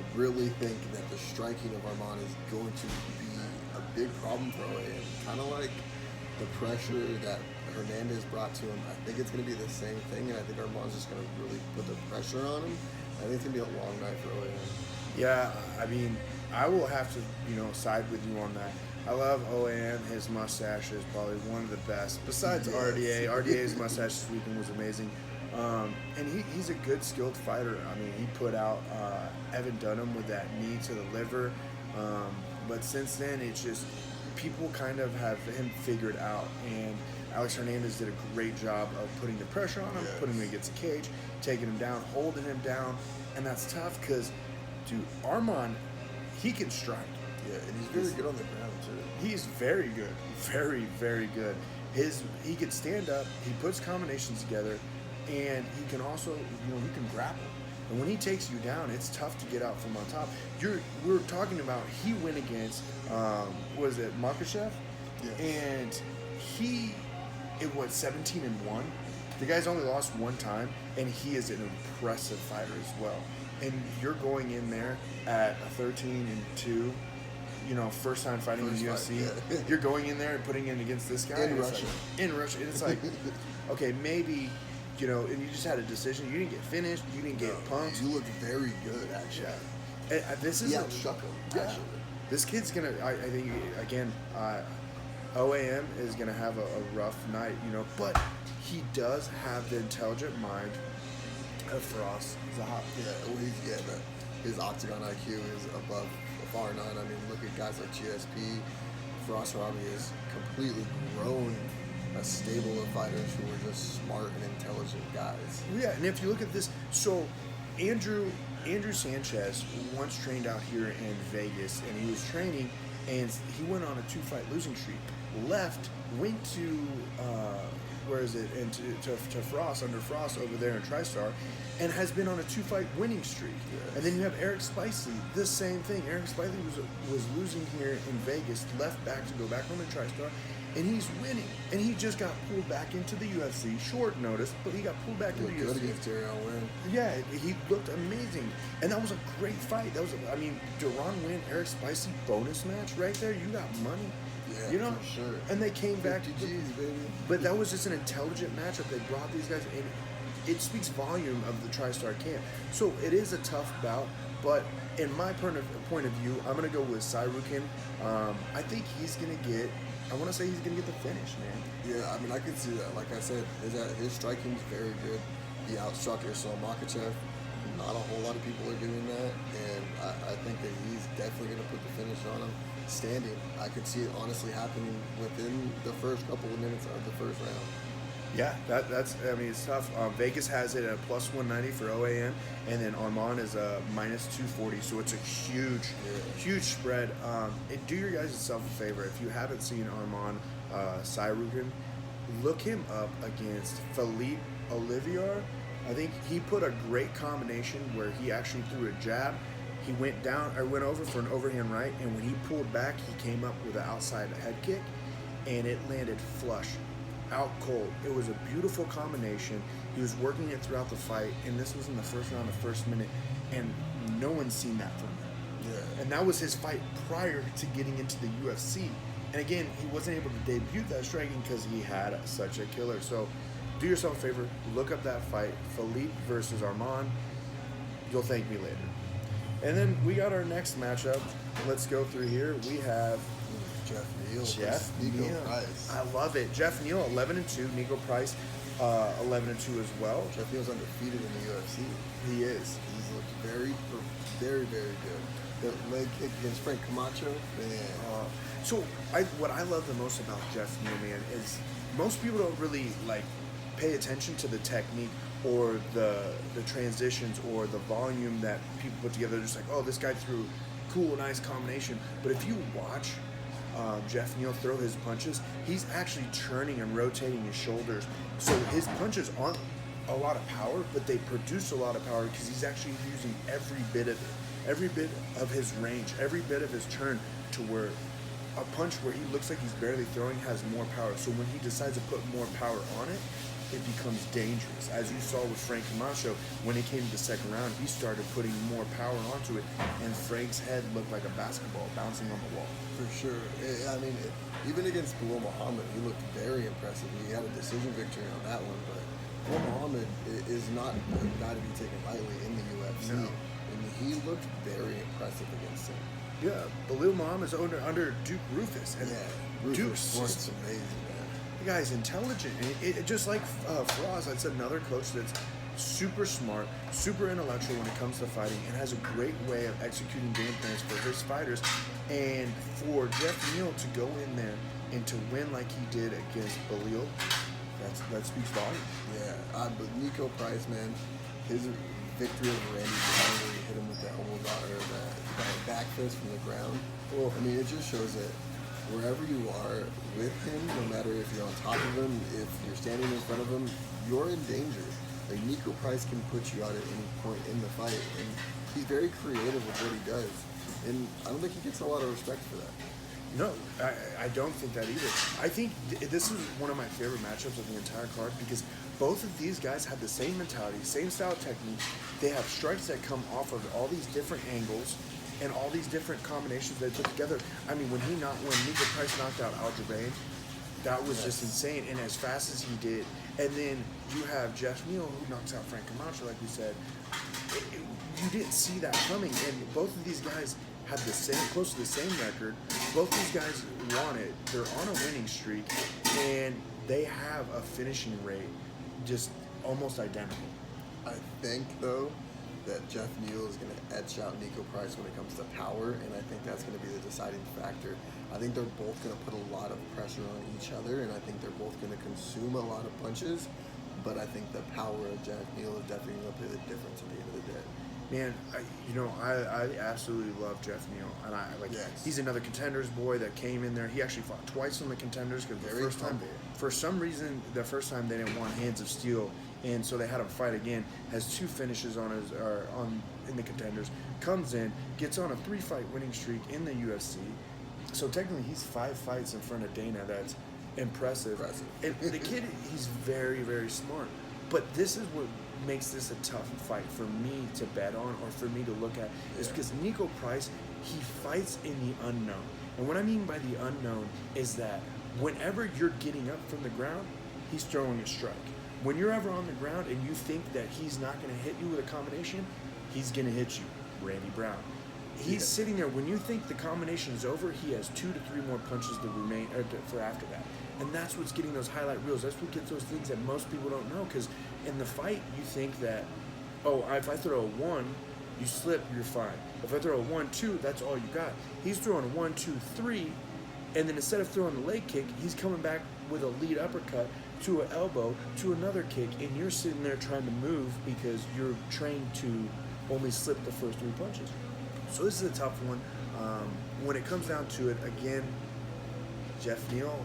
I really think that the striking of Arman is going to be a big problem for OAM, kind of like the pressure that Hernandez brought to him. I think it's going to be the same thing, and I think Arman's just going to really put the pressure on him. I think it's going to be a long night for OAM. Yeah, I mean, I will have to, side with you on that. I love OAM. His mustache is probably one of the best. Besides RDA. RDA's mustache this weekend was amazing. And he's a good, skilled fighter. I mean, he put out Evan Dunham with that knee to the liver. But since then, it's just people kind of have him figured out. And Alex Hernandez did a great job of putting the pressure on him, putting him against the cage, taking him down, holding him down. And that's tough because, dude, Arman, he can strike. Yeah, and he's very good on the ground, too. He's very good. Very, very good. He can stand up, he puts combinations together, and he can also, he can grapple. And when he takes you down, it's tough to get out from on top. We're talking about he went against, was it Makhachev? Yes. And it was 17-1. The guy's only lost one time, and he is an impressive fighter as well. And you're going in there at a 13-2, first time fighting in the UFC. Yeah. You're going in there and putting in against this guy. In Russia. And it's like, okay, maybe, and you just had a decision. You didn't get finished. You didn't get punked. You looked very good, actually. Yeah. This is outstruck him, actually. This kid's going to, I think, again, OAM is going to have a rough night, but he does have the intelligent mind of Frost. His octagon IQ is above a far none. I mean, look at guys like GSP. Frost Robbie has completely grown a stable of fighters who are just smart and intelligent guys. Yeah, and if you look at this, so Andrew Sanchez once trained out here in Vegas, and he was training, and he went on a 2-fight losing streak. Went to and to Frost, under Frost over there in TriStar, and has been on a 2-fight winning streak. Yes. And then you have Eric Spicely, the same thing. Eric Spicely was losing here in Vegas, left back to go back home in TriStar, and he's winning. And he just got pulled back into the UFC, short notice, but he got pulled back into the UFC. Good against Deron Wynn. Yeah, he looked amazing. And that was a great fight. Deron Wynn, Eric Spicely bonus match right there. You got money. Yeah, for sure. And they came back. 50 G's, baby. But that was just an intelligent matchup. They brought these guys in. It speaks volume of the TriStar camp. So it is a tough bout, but in my point of view, I'm going to go with Sarukan. I think he's going to get, I want to say he's going to get the finish, man. Yeah, I mean, I can see that. Like I said, his striking is very good. He outstruck Islam Makhachev. Not a whole lot of people are doing that, and I think that he's definitely going to put the finish on him standing. I could see it honestly happening within the first couple of minutes of the first round. Yeah, it's tough. Vegas has it at plus 190 for OAM, and then Arman is a minus 240, so it's a huge spread. And do your guys yourself a favor. If you haven't seen Arman Sarukan, look him up against Philippe Olivier. I think he put a great combination where he actually threw a jab. He went over for an overhand right, and when he pulled back, he came up with an outside head kick, and it landed flush, out cold. It was a beautiful combination. He was working it throughout the fight, and this was in the first round, the first minute, and no one's seen that from him. Yeah. And that was his fight prior to getting into the UFC. And again, he wasn't able to debut that striking because he had such a killer. So do yourself a favor, look up that fight, Philippe versus Armand. You'll thank me later. And then we got our next matchup. Let's go through here. We have Jeff Neal. Neal. Price. I love it. Jeff Neal, 11-2. Nico Price, 11-2 as well. Jeff Neal's undefeated in the UFC. He is. He's looked very, very good. The leg kick against Frank Camacho, man. So what I love the most about Jeff Neal, man, is most people don't really pay attention to the technique or the transitions or the volume that people put together. They're just like, oh, this guy threw cool, nice combination. But if you watch Jeff Neal throw his punches, he's actually turning and rotating his shoulders. So his punches aren't a lot of power, but they produce a lot of power because he's actually using every bit of it, every bit of his range, every bit of his turn, to where a punch where he looks like he's barely throwing has more power. So when he decides to put more power on it, it becomes dangerous. As you saw with Frank Camacho, when it came to the second round, he started putting more power onto it, and Frank's head looked like a basketball bouncing on the wall. For sure. I mean, even against Bilal Muhammad, he looked very impressive. He had a decision victory on that one, but Bilal Muhammad is not a guy to be taken lightly in the UFC. No. And he looked very impressive against him. Yeah, Bilal Muhammad's under Duke Rufus. And Rufus was amazing, man. The guy's intelligent. And it just like Faraz, that's another coach that's super smart, super intellectual when it comes to fighting, and has a great way of executing game plans for his fighters. And for Jeff Neal to go in there and to win like he did against Bilal, that speaks volume. Yeah, but Nico Price, man, his victory over Randy Brown, where he hit him with that back fist from the ground. Oh. I mean, it just shows that wherever you are with him, no matter if you're on top of him, if you're standing in front of him, you're in danger. Like, Nico Price can put you out at any point in the fight, and he's very creative with what he does. And I don't think he gets a lot of respect for that. No, I don't think that either. I think this is one of my favorite matchups of the entire card because both of these guys have the same mentality, same style of technique. They have strikes that come off of all these different angles and all these different combinations they put together. I mean, when Nico Price knocked out Aljamain, that was just insane, and as fast as he did. And then you have Jeff Neal, who knocks out Frank Camacho, like we said. You didn't see that coming, and both of these guys have close to the same record. Both these guys won it. They're on a winning streak, and they have a finishing rate just almost identical. I think, though, that Jeff Neal is going to etch out Nico Price when it comes to power, and I think that's going to be the deciding factor. I think they're both going to put a lot of pressure on each other, and I think they're both going to consume a lot of punches, but I think the power of Jeff Neal is definitely going to play the difference at the end of the day. Man, I absolutely love Jeff Neal, and he's another Contenders boy that came in there. He actually fought twice on the Contenders because the first time, for some reason, the first time they didn't want Hands of Steel, and so they had him fight again. Has 2 finishes in the Contenders. Comes in, gets on a 3-fight winning streak in the UFC. So technically, he's 5 fights in front of Dana. That's impressive. And the kid, he's very, very smart. But this is what makes this a tough fight for me to bet on or for me to look at is because Nico Price, he fights in the unknown. And what I mean by the unknown is that whenever you're getting up from the ground, he's throwing a strike. When you're ever on the ground and you think that he's not going to hit you with a combination, he's going to hit you. Randy Brown. He's sitting there. When you think the combination is over, he has 2 to 3 more punches that remain for after that. And that's what's getting those highlight reels. That's what gets those things that most people don't know. Because in the fight, you think that, if I throw a 1, you slip, you're fine. If I throw a 1-2, that's all you got. He's throwing a 1-2-3, and then instead of throwing the leg kick, he's coming back with a lead uppercut to an elbow to another kick, and you're sitting there trying to move because you're trained to only slip the first 3 punches. So this is a tough one. When it comes down to it, again, Jeff Neal,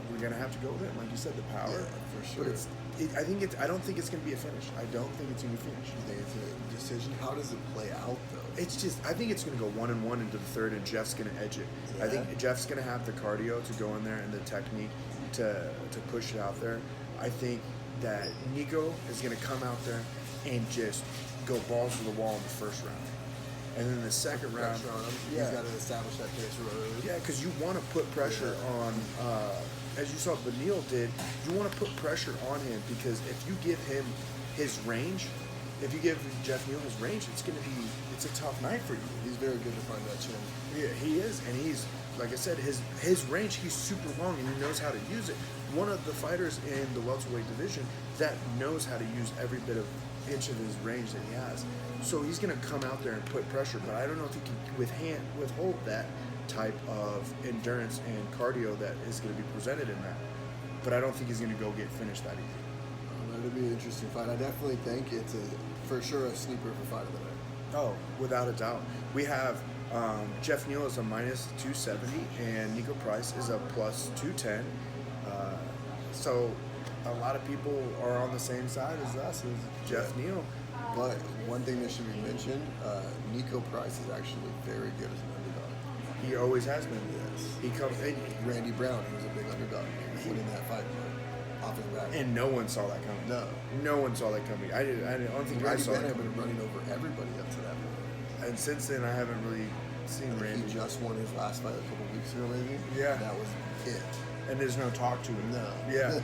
we're gonna have to go with it. Like you said, the power. Yeah, for sure. But I don't think it's gonna be a finish. I don't think it's gonna be a finish. You think it's a decision? How does it play out, though? I think it's gonna go 1-1 into the third, and Jeff's gonna edge it. Yeah. I think Jeff's gonna have the cardio to go in there and the technique to push it out there. I think that Nico is gonna come out there and just go balls to the wall in the first round. And then the second round, he's got to establish that pace early. Yeah, because you want to put pressure on as you saw Beneil did, you want to put pressure on him because if you give him his range, if you give Jeff Neal his range, it's a tough night for you. He's very good to find that chin. Yeah, he is, and he's, like I said, his range, he's super long and he knows how to use it. One of the fighters in the welterweight division that knows how to use every bit of inch of his range that he has. So he's going to come out there and put pressure, but I don't know if he can withhold that type of endurance and cardio that is going to be presented in that. But I don't think he's going to go get finished that easy. It'll be an interesting fight. I definitely think it's for sure a sleeper for fight of the night. Oh, without a doubt. We have Jeff Neal is a minus 270 and Nico Price is a plus 210. So a lot of people are on the same side as us, as Jeff Neal. But one thing that should be mentioned, Nico Price is actually very good as an underdog. He always has been. Yes. He comes in. Randy Brown, he was a big underdog. He was winning that fight, but off his back. And no one saw that coming. No one saw that coming. I don't think I Randy saw Brown it had been coming. running over everybody up to that point. And since then, I haven't really seen Randy. He just won his last fight a couple weeks ago, maybe. Yeah. That was it. And there's no talk to him. No. Yeah.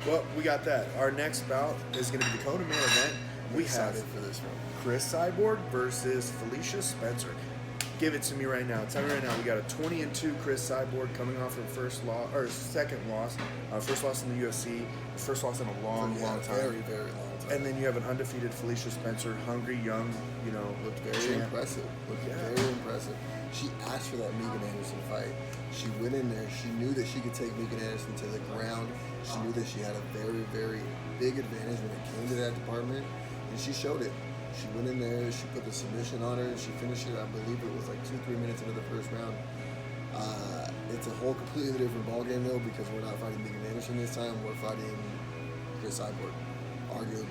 Well, we got that. Our next bout is going to be the Kona main event. We have Excited for this one. Chris Cyborg versus Felicia Spencer. Give it to me right now. Tell me right now. We got a 20-2 Chris Cyborg coming off her second loss. First loss in the UFC. First loss in a long time. Very, very long time. And then you have an undefeated Felicia Spencer, hungry, young, looked very champ. impressive. Very impressive. She asked for that Megan Anderson fight. She went in there. She knew that she could take Megan Anderson to the ground. She knew that she had a very, very big advantage when it came to that department, and she showed it. She went in there. She put the submission on her. She finished it. I believe it was like 2-3 minutes into the first round. It's a whole completely different ballgame though, because we're not fighting Megan Anderson this time. We're fighting Chris Cyborg, arguably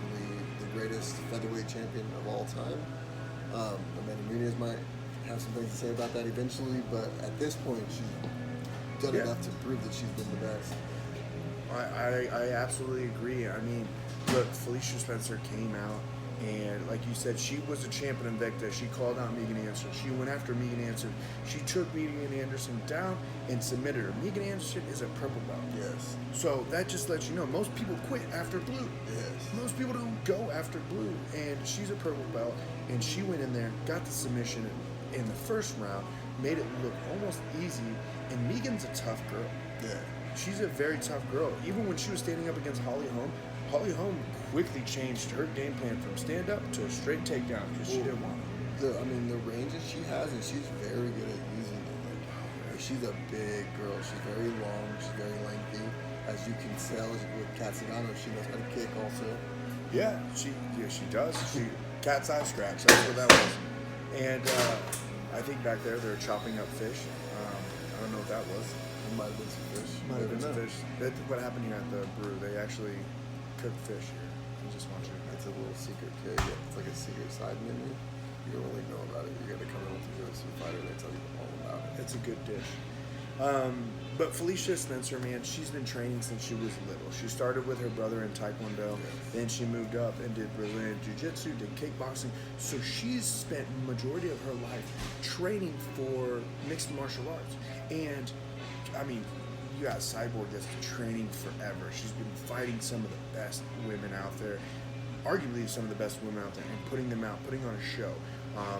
the greatest featherweight champion of all time. Amanda Nunez might have some things to say about that eventually, but at this point, she's done enough to prove that she's been the best. I absolutely agree. I mean, look, Felicia Spencer came out, and like you said, she was a champ in Invicta. She called out Megan Anderson. She went after Megan Anderson. She took Megan Anderson down and submitted her. Megan Anderson is a purple belt. Yes. So that just lets you know, most people quit after blue. Yes. Most people don't go after blue, and she's a purple belt, and she went in there, got the submission in the first round, made it look almost easy, and Megan's a tough girl. Yeah. She's a very tough girl. Even when she was standing up against Holly Holm quickly changed her game plan from stand up to a straight takedown because she didn't want it. The ranges she has, and she's very good at using it. Like, she's a big girl. She's very long. She's very lengthy. As you can tell with Kat Zingano, she knows how to kick also. Yeah, she does. She cat's eye scratch. That's what that was. And I think back there they're chopping up fish. I don't know what that was. It might have been some fish. Might have been some fish. That's what happened here at the brew. They actually cook fish here. I just want you to know. It's a little secret keg. It's like a secret side menu. You don't really know about it. You got to come in with the UFC fighter and they tell you all about it. It's a good dish. But Felicia Spencer, man, she's been training since she was little. She started with her brother in Taekwondo, then she moved up and did Brazilian Jiu-Jitsu, did kickboxing. So she's spent majority of her life training for mixed martial arts. And, I mean, you got Cyborg that's training forever. She's been fighting some of the best women out there, arguably some of the best women out there, and putting them out, putting on a show.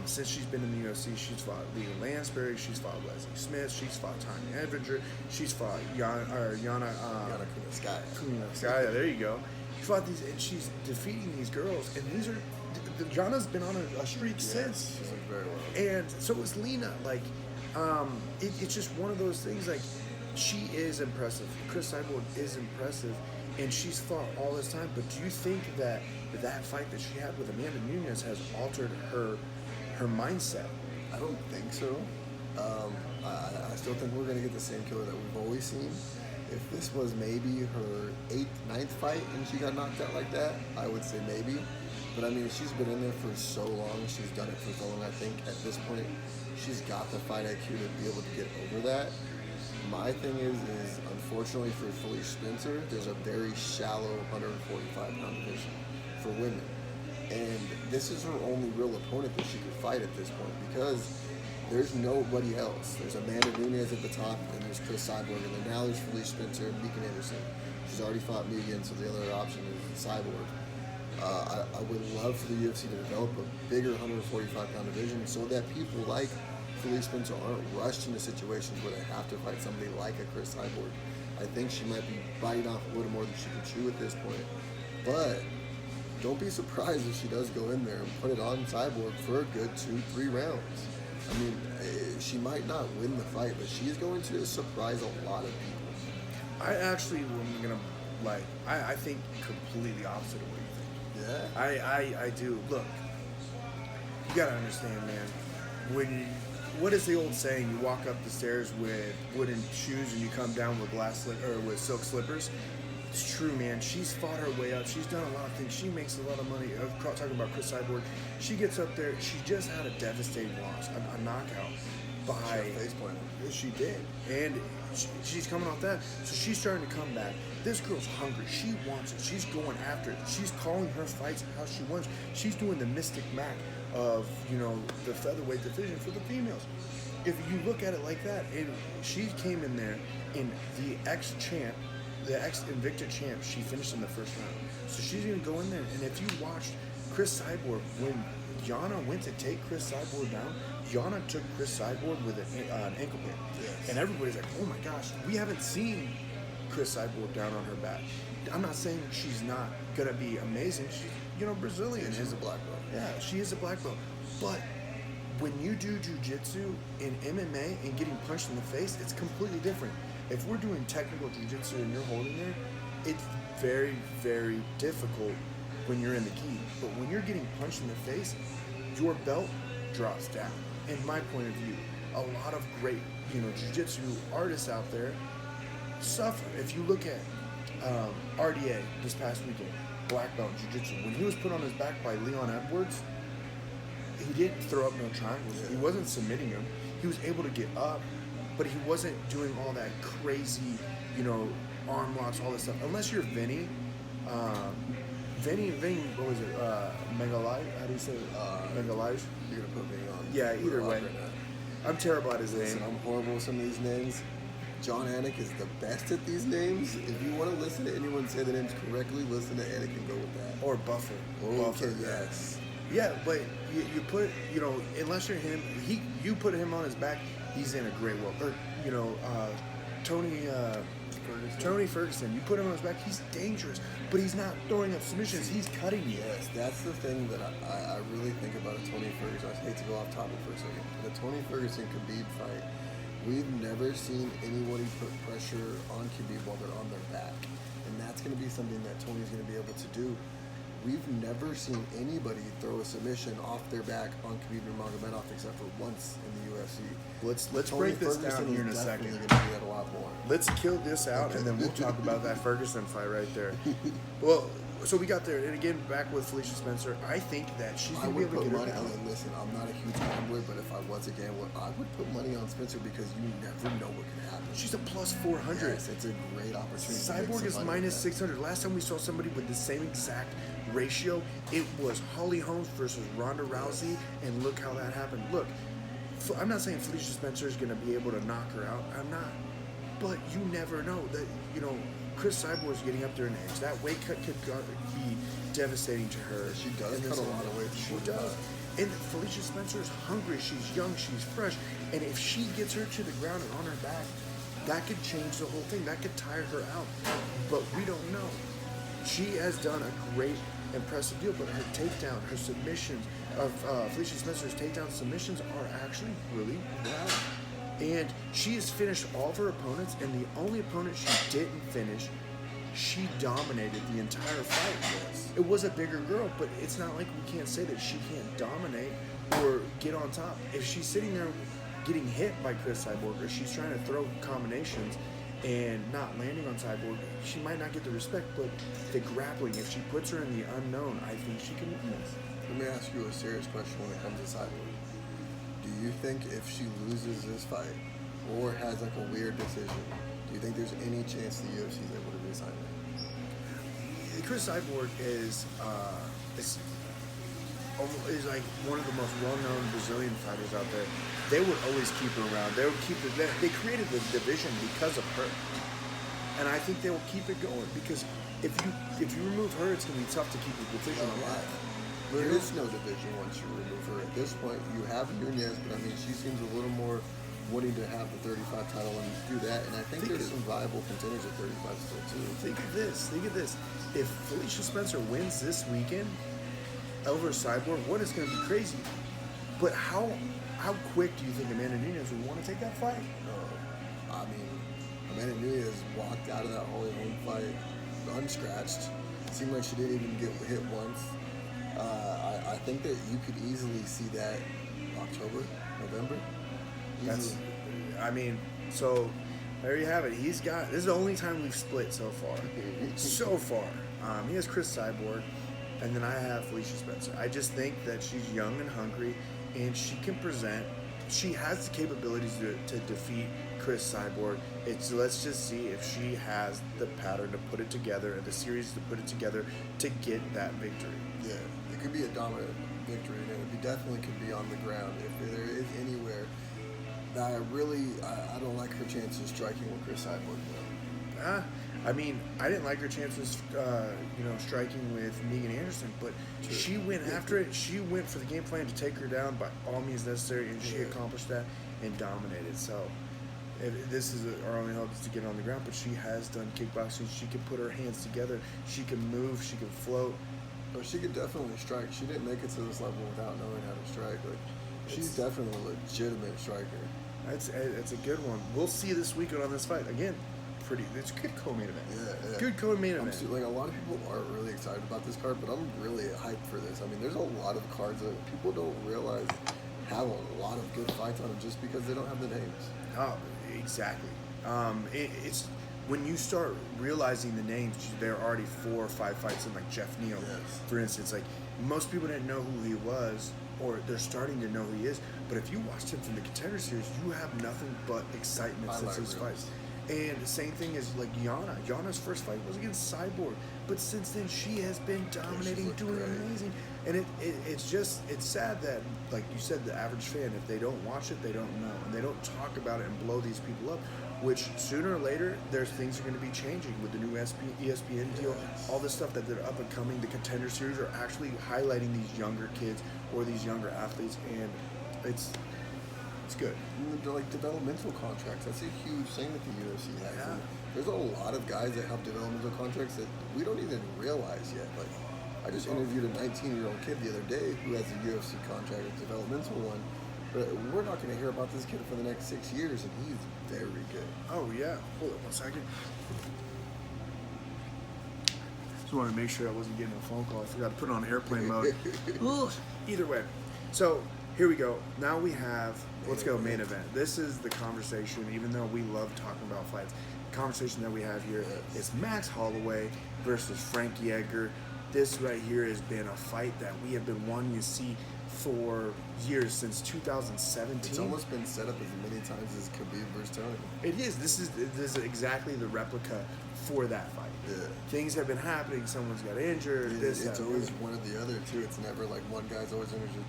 Since she's been in the UFC, she's fought Leah Lansbury, she's fought Leslie Smith, she's fought Tanya Edgar, she's fought Yana Kunitskaya. There you go. She fought these, and she's defeating these girls, and these are Yana's been on a streak since. She's doing very well. And so is Lena. Like, it's just one of those things. Like, she is impressive. Chris Cyborg is impressive, and she's fought all this time. But do you think that fight that she had with Amanda Nunez has altered her mindset? I don't think so. I still think we're going to get the same killer that we've always seen. If this was maybe her 8th, 9th fight and she got knocked out like that, I would say maybe. But I mean, she's been in there for so long. She's done it for so long. I think at this point, she's got the fight IQ to be able to get over that. My thing is unfortunately for Felicia Spencer, there's a very shallow 145-pound division for women. And this is her only real opponent that she could fight at this point, because there's nobody else. There's Amanda Nunes at the top, and there's Chris Cyborg, and then now there's Felicia Spencer, Megan Anderson. She's already fought Megan, so the other option is Cyborg. I would love for the UFC to develop a bigger 145-pound division so that people like Felicia Spencer aren't rushed into situations where they have to fight somebody like a Chris Cyborg. I think she might be biting off a little more than she can chew at this point. But don't be surprised if she does go in there and put it on Cyborg for a good 2-3 rounds. I mean, she might not win the fight, but she's going to surprise a lot of people. I actually am going to, I think completely opposite of what you think. Yeah. I do. Look, you got to understand, man. What is the old saying? You walk up the stairs with wooden shoes and you come down with with silk slippers. It's true, man. She's fought her way up. She's done a lot of things. She makes a lot of money. Talking about Chris Cyborg, she gets up there. She just had a devastating loss, a knockout by. She did, and she's coming off that. So she's starting to come back. This girl's hungry. She wants it. She's going after it. She's calling her fights how she wants. She's doing the Mystic Mac of the featherweight division for the females. If you look at it like that, she came in there in the ex-champ. The ex-Invicta champ, she finished in the first round. So she's going to go in there. And if you watched Chris Cyborg, when Yana went to take Chris Cyborg down, Yana took Chris Cyborg with an ankle pin. Yes. And everybody's like, oh my gosh, we haven't seen Chris Cyborg down on her back. I'm not saying she's not going to be amazing. She's, Brazilian. And she's a black belt. Yeah, she is a black belt. But when you do jiu-jitsu in MMA and getting punched in the face, it's completely different. If we're doing technical jiu-jitsu and you're holding there, it's very, very difficult when you're in the gi. But when you're getting punched in the face, your belt drops down. In my point of view, a lot of great, jiu-jitsu artists out there suffer. If you look at RDA this past weekend, black belt jiu-jitsu, when he was put on his back by Leon Edwards, he didn't throw up no triangles. He wasn't submitting him. He was able to get up, but he wasn't doing all that crazy, arm locks, all this stuff. Unless you're Vinny, what was it? Megalai? How do you say it? Megalai? You're going to put me on. Yeah, either way. I'm terrible at his name. I'm horrible with some of these names. John Anik is the best at these names. If you want to listen to anyone say the names correctly, listen to Anik and go with that. Or Buffer. Okay, yes. Yeah, but you put, unless you're him, you put him on his back, he's in a great world. Or, Tony Ferguson, you put him on his back, he's dangerous, but he's not throwing up submissions, he's cutting you. Yes, that's the thing that I really think about a Tony Ferguson. I hate to go off topic for a second. The Tony Ferguson-Khabib fight, we've never seen anybody put pressure on Khabib while they're on their back. And that's going to be something that Tony's going to be able to do. We've never seen anybody throw a submission off their back on Khabib Nurmagomedov except for once in the UFC. Let's break this down here in a second. Going to do that a lot more. Let's kill this out, and then we'll talk about that Ferguson fight right there. Well, so we got there, and again, back with Felicia Spencer. I think that she's going to be able to get her down. Listen, I'm not a huge gambler, but if I was a gambler, I would put money on Spencer because you never know what can happen. She's a plus 400. Yes, it's a great opportunity. Cyborg is minus 600. Last time we saw somebody with the same exact ratio, it was Holly Holmes versus Ronda Rousey, and look how that happened. Look, I'm not saying Felicia Spencer is going to be able to knock her out. I'm not. But you never know that, Chris Cyborg is getting up there in age. That weight cut could be devastating to her. She does cut a lot of weight. She does. And Felicia Spencer is hungry. She's young. She's fresh. And if she gets her to the ground and on her back, that could change the whole thing. That could tire her out. But we don't know. She has done a great, impressive deal. But her takedown, her submissions of Felicia Spencer's takedown submissions are actually really loud. And she has finished all of her opponents, and the only opponent she didn't finish, she dominated the entire fight. It was a bigger girl, but it's not like we can't say that she can't dominate or get on top. If she's sitting there getting hit by Chris Cyborg, or she's trying to throw combinations and not landing on Cyborg, she might not get the respect, but the grappling, if she puts her in the unknown, I think she can win this. Let me ask you a serious question when it comes to Cyborg. Do you think if she loses this fight or has like a weird decision, do you think there's any chance the UFC is able to resign her? Chris Cyborg is is like one of the most well-known Brazilian fighters out there. They would always keep her around. They would keep it. They created the division because of her, and I think they will keep it going because if you remove her, it's gonna be tough to keep the division alive. There is no division once you remove her. At this point, you have Nunez, but I mean, she seems a little more wanting to have the 35 title and do that. And I think there's some viable contenders at 35 still too. Think of this. If Felicia Spencer wins this weekend over Cyborg, one is going to be crazy. But how quick do you think Amanda Nunez would want to take that fight? I mean, Amanda Nunez walked out of that Holloway fight unscratched. It seemed like she didn't even get hit once. I think that you could easily see that October, November. So there you have it. This is the only time we've split so far. He has Chris Cyborg, and then I have Felicia Spencer. I just think that she's young and hungry, and she can present. She has the capabilities to defeat Chris Cyborg. Let's just see if she has the pattern to put it together and the series to put it together to get that victory. Yeah, it could be a dominant victory, and it definitely could be on the ground. If there is anywhere that I don't like her chances striking with Chris Cyborg. I didn't like her chances, striking with Megan Anderson, but she went after it. She went for the game plan to take her down by all means necessary, and she accomplished that and dominated. So this is our only hope is to get on the ground, but she has done kickboxing. She can put her hands together. She can move. She can float. But she could definitely strike. She didn't make it to this level without knowing how to strike. She's definitely a legitimate striker. It's a good one. We'll see this weekend on this fight again. It's a good co-main event. Yeah. Good co-main event. A lot of people aren't really excited about this card, but I'm really hyped for this. I mean, there's a lot of cards that people don't realize have a lot of good fights on them just because they don't have the names. Oh, exactly. It's when you start realizing the names, there are already 4 or 5 fights in, like Jeff Neal, for instance. Like most people didn't know who he was, or they're starting to know who he is. But if you watched him from the Contender Series, you have nothing but excitement since his fights. And the same thing is like Yana. Yana's first fight was against Cyborg, but since then she has been dominating, doing amazing. And it's sad that, like you said, the average fan, if they don't watch it, they don't know, and they don't talk about it and blow these people up. Which sooner or later, things are going to be changing with the new ESPN deal, all this stuff that they're up and coming. The Contender Series are actually highlighting these younger kids or these younger athletes, and it's good. And like developmental contracts, that's a huge thing that the UFC has. Yeah. There's a lot of guys that have developmental contracts that we don't even realize yet. Like, I just interviewed a 19-year-old kid the other day who has a UFC contract, a developmental one. But we're not going to hear about this kid for the next 6 years, and he's very good. Oh, yeah. Hold on 1 second. Just wanted to make sure I wasn't getting a phone call. I forgot to put it on airplane mode. Either way. So, here we go. Now we have, let's go main event. This is the conversation, even though we love talking about fights, the conversation that we have here is Max Holloway versus Frankie Edgar. This right here has been a fight that we have been wanting to see for years, since 2017. It's almost been set up as many times as Khabib versus Tony. It is. This is exactly the replica for that fight. Yeah. Things have been happening. Someone's got injured. It's always one or the other too. It's never like one guy's always injured.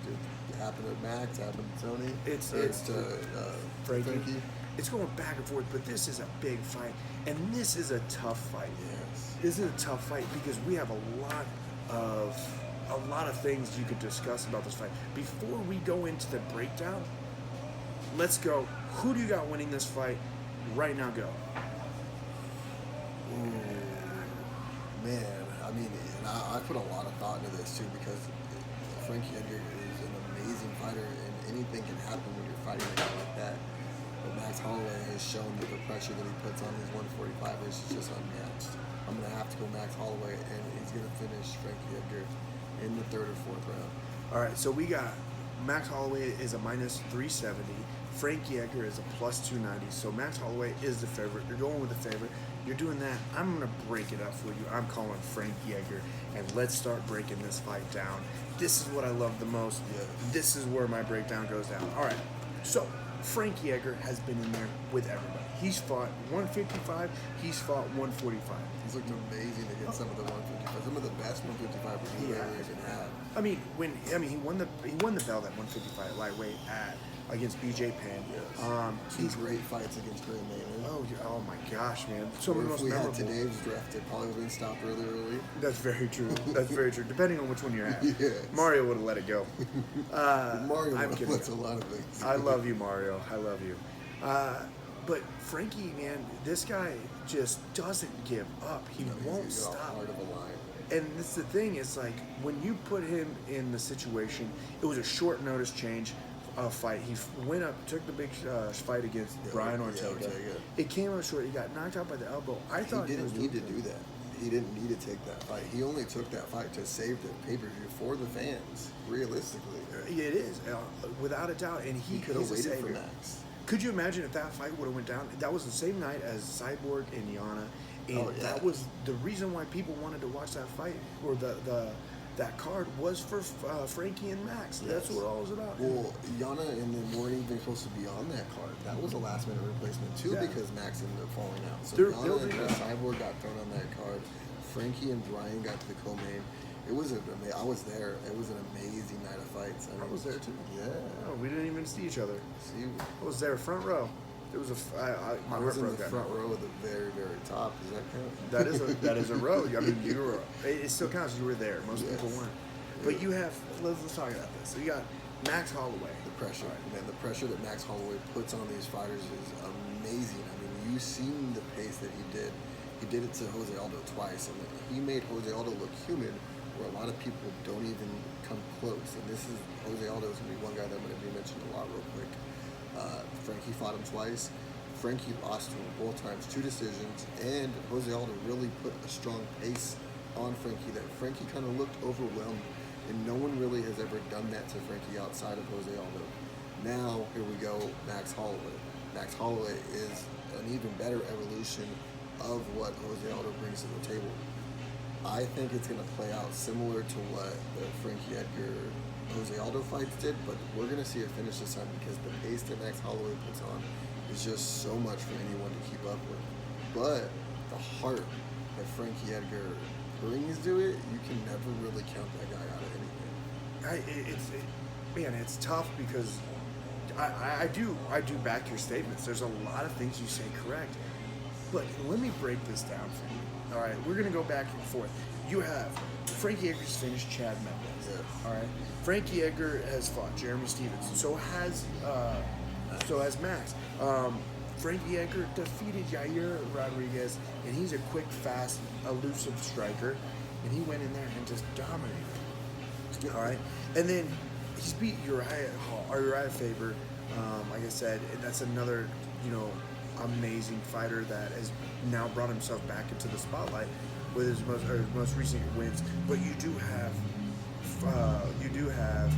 It happened to Max. Happened to Tony. It's to Frankie. It's going back and forth, but this is a big fight, and this is a tough fight. Yes. This is a tough fight because we have a lot of things you could discuss about this fight. Before we go into the breakdown, let's go. Who do you got winning this fight? Right now, go. Ooh, man, I mean, I put a lot of thought into this too, because Frankie Edgar is an amazing fighter, and anything can happen when you're fighting a guy like that. But Max Holloway has shown that the pressure that he puts on his 145ers is just unmatched. I'm going to have to go Max Holloway, and he's going to finish Frankie Edgar in the 3rd or 4th round. All right, so we got Max Holloway is a minus 370. Frankie Edgar is a plus 290. So Max Holloway is the favorite. You're going with the favorite. You're doing that. I'm going to break it up for you. I'm calling Frankie Edgar, and let's start breaking this fight down. This is what I love the most. Yeah. This is where my breakdown goes down. All right, so Frankie Edgar has been in there with everybody. He's fought 155. He's fought 145. He's looked amazing against some of the 155, some of the best 155 we've ever even had. I mean, he won the belt at 155 lightweight against BJ Penn. Yes. He's great fights against Gray Maynard. Oh my gosh, man! Some of the most memorable. If we had today's draft, it probably would have been stopped really early. That's very true. That's very true. Depending on which one you're at. Yes. Mario would have let it go. Mario lets a lot of things. I love you, Mario. I love you. But Frankie, man, this guy just doesn't give up. He won't stop. Hard of a line. And that's the thing. It's like when you put him in the situation, it was a short notice change fight. He went up, took the big fight against Brian Ortega. It came up short. He got knocked out by the elbow. I thought he didn't need to do that. He didn't need to take that fight. He only took that fight to save the pay-per-view for the fans, realistically. It is, without a doubt. And he could have waited for Max. Could you imagine if that fight would have went down? That was the same night as Cyborg and Yana. And that was the reason why people wanted to watch that fight, or that card was for Frankie and Max. Yes. That's what it all was about. Well, Yana and them weren't even supposed to be on that card. That was a last-minute replacement, too, because Max ended up falling out. So Yana and Cyborg got thrown on that card. Frankie and Brian got to the co-main. I was there. It was an amazing night of fights. I was there, too. Yeah. Oh, we didn't even see each other. See, I was there, front row. There was I was in the front row at the very, very top. Does that count? That is a row. I mean, you were. It still counts. You were there. Most people weren't. But you have. Let's talk about this. So you got Max Holloway. The pressure, man. The pressure that Max Holloway puts on these fighters is amazing. I mean, you've seen the pace that he did. He did it to Jose Aldo twice, and he made Jose Aldo look human, where a lot of people don't even come close. And this is Jose Aldo is gonna be one guy that I'm gonna be mentioned a lot real quick. Frankie fought him twice. Frankie lost to him both times, 2 decisions, and Jose Aldo really put a strong pace on Frankie that Frankie kind of looked overwhelmed, and no one really has ever done that to Frankie outside of Jose Aldo. Now, here we go, Max Holloway. Max Holloway is an even better evolution of what Jose Aldo brings to the table. I think it's going to play out similar to what the Frankie Edgar Jose Aldo fights did, but we're going to see it finish this time because the pace that Max Holloway puts on is just so much for anyone to keep up with. But the heart that Frankie Edgar brings to it, you can never really count that guy out of anything. It's tough because I do back your statements. There's a lot of things you say correct, but let me break this down for you. All right, we're gonna go back and forth. You have Frankie Edgar's finished Chad Mendes. Yes. All right, Frankie Edgar has fought Jeremy Stephens. So has Max. Frankie Edgar defeated Yair Rodriguez, and he's a quick, fast, elusive striker, and he went in there and just dominated. All right, and then he's beat Uriah Faber. Like I said, that's another amazing fighter that has now brought himself back into the spotlight with his most recent wins. But you do have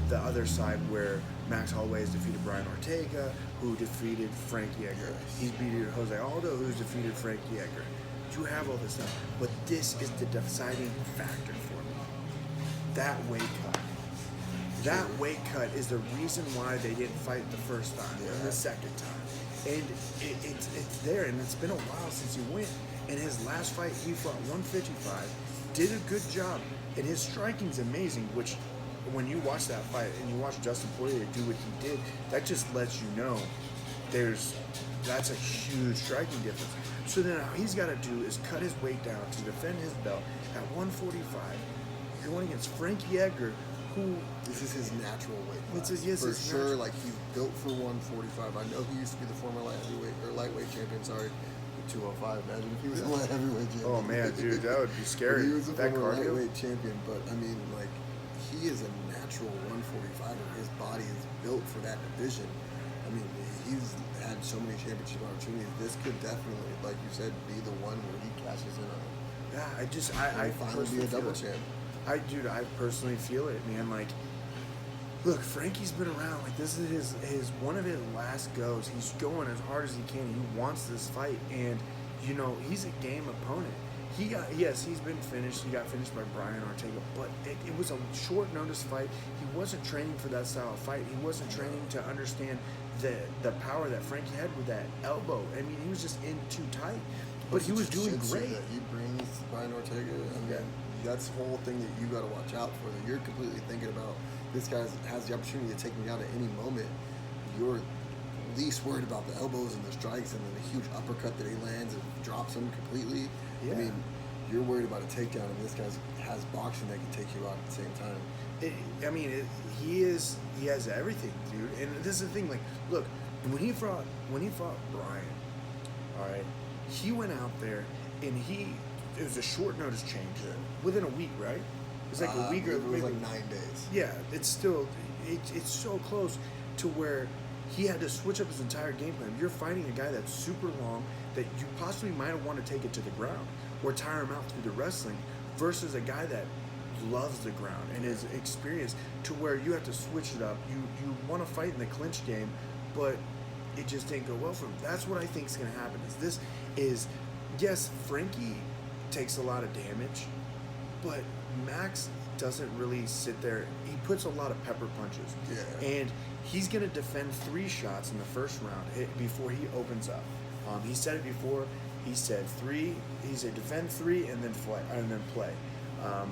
the other side where Max Holloway has defeated Brian Ortega, who defeated Frankie Edgar. He's beaten Jose Aldo, who's defeated Frankie Edgar. You have all this stuff, but this is the deciding factor for me. That weight cut. That weight cut is the reason why they didn't fight the first time and the second time. And it's there, and it's been a while since he went. In his last fight, he fought 155, did a good job, and his striking's amazing, which when you watch that fight and you watch Justin Poirier do what he did, that just lets you know that's a huge striking difference. So then all he's got to do is cut his weight down to defend his belt at 145. You're going against Frankie Edgar, who... This is his natural weight class. For sure, like, he's built for 145. I know he used to be the former lightweight champion, 205. Imagine if he was a light heavyweight champion. Oh, man, dude, that would be scary. He was a former lightweight champion, but, I mean, like, he is a natural 145er. His body is built for that division. I mean, he's had so many championship opportunities. This could definitely, like you said, be the one where he cashes in on it. Yeah, I finally be a double champ. I personally feel it, man. Like, look, Frankie's been around. Like, this is his one of his last goes. He's going as hard as he can. He wants this fight, and he's a game opponent. He's been finished. He got finished by Brian Ortega, but it was a short notice fight. He wasn't training for that style of fight. He wasn't training to understand the power that Frankie had with that elbow. I mean, he was just in too tight, but he was doing great. That he brings Brian Ortega, and that's the whole thing that you got to watch out for. That you're completely thinking about. This guy has the opportunity to take me out at any moment. You're least worried about the elbows and the strikes and then the huge uppercut that he lands and drops him completely. Yeah. I mean, you're worried about a takedown, and this guy has boxing that can take you out at the same time. He has everything, dude. And this is the thing. Like, look, when he fought Brian, all right, he went out there and it was a short notice change within a week, right? It was like a week or it was maybe like 9 days. Yeah, it's still it's so close to where he had to switch up his entire game plan. You're fighting a guy that's super long that you possibly might want to take it to the ground or tire him out through the wrestling versus a guy that loves the ground and is experienced to where you have to switch it up. You want to fight in the clinch game, but it just didn't go well for him. That's what I think is going to happen. Yes, Frankie takes a lot of damage, but Max doesn't really sit there. He puts a lot of pepper punches. Yeah. And he's going to defend 3 shots in the first round before he opens up. He said it before. He said 3. He said defend 3 and then play.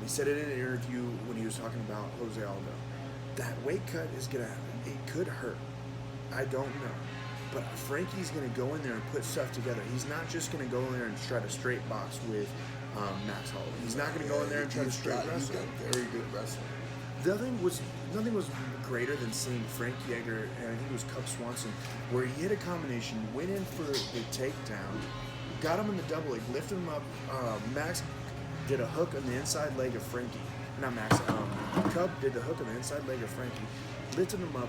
He said it in an interview when he was talking about Jose Aldo. That weight cut it could hurt. I don't know. But Frankie's going to go in there and put stuff together. He's not just going to go in there and try to straight box with Max Holloway. He's not going to go in there and try to straight wrestle. He's got very good wrestling. Nothing was greater than seeing Frankie Edgar, and I think it was Cub Swanson, where he hit a combination, went in for the takedown, got him in the double leg, lifted him up. Max did a hook on the inside leg of Frankie. Not Max. Cub did the hook on the inside leg of Frankie, lifted him up,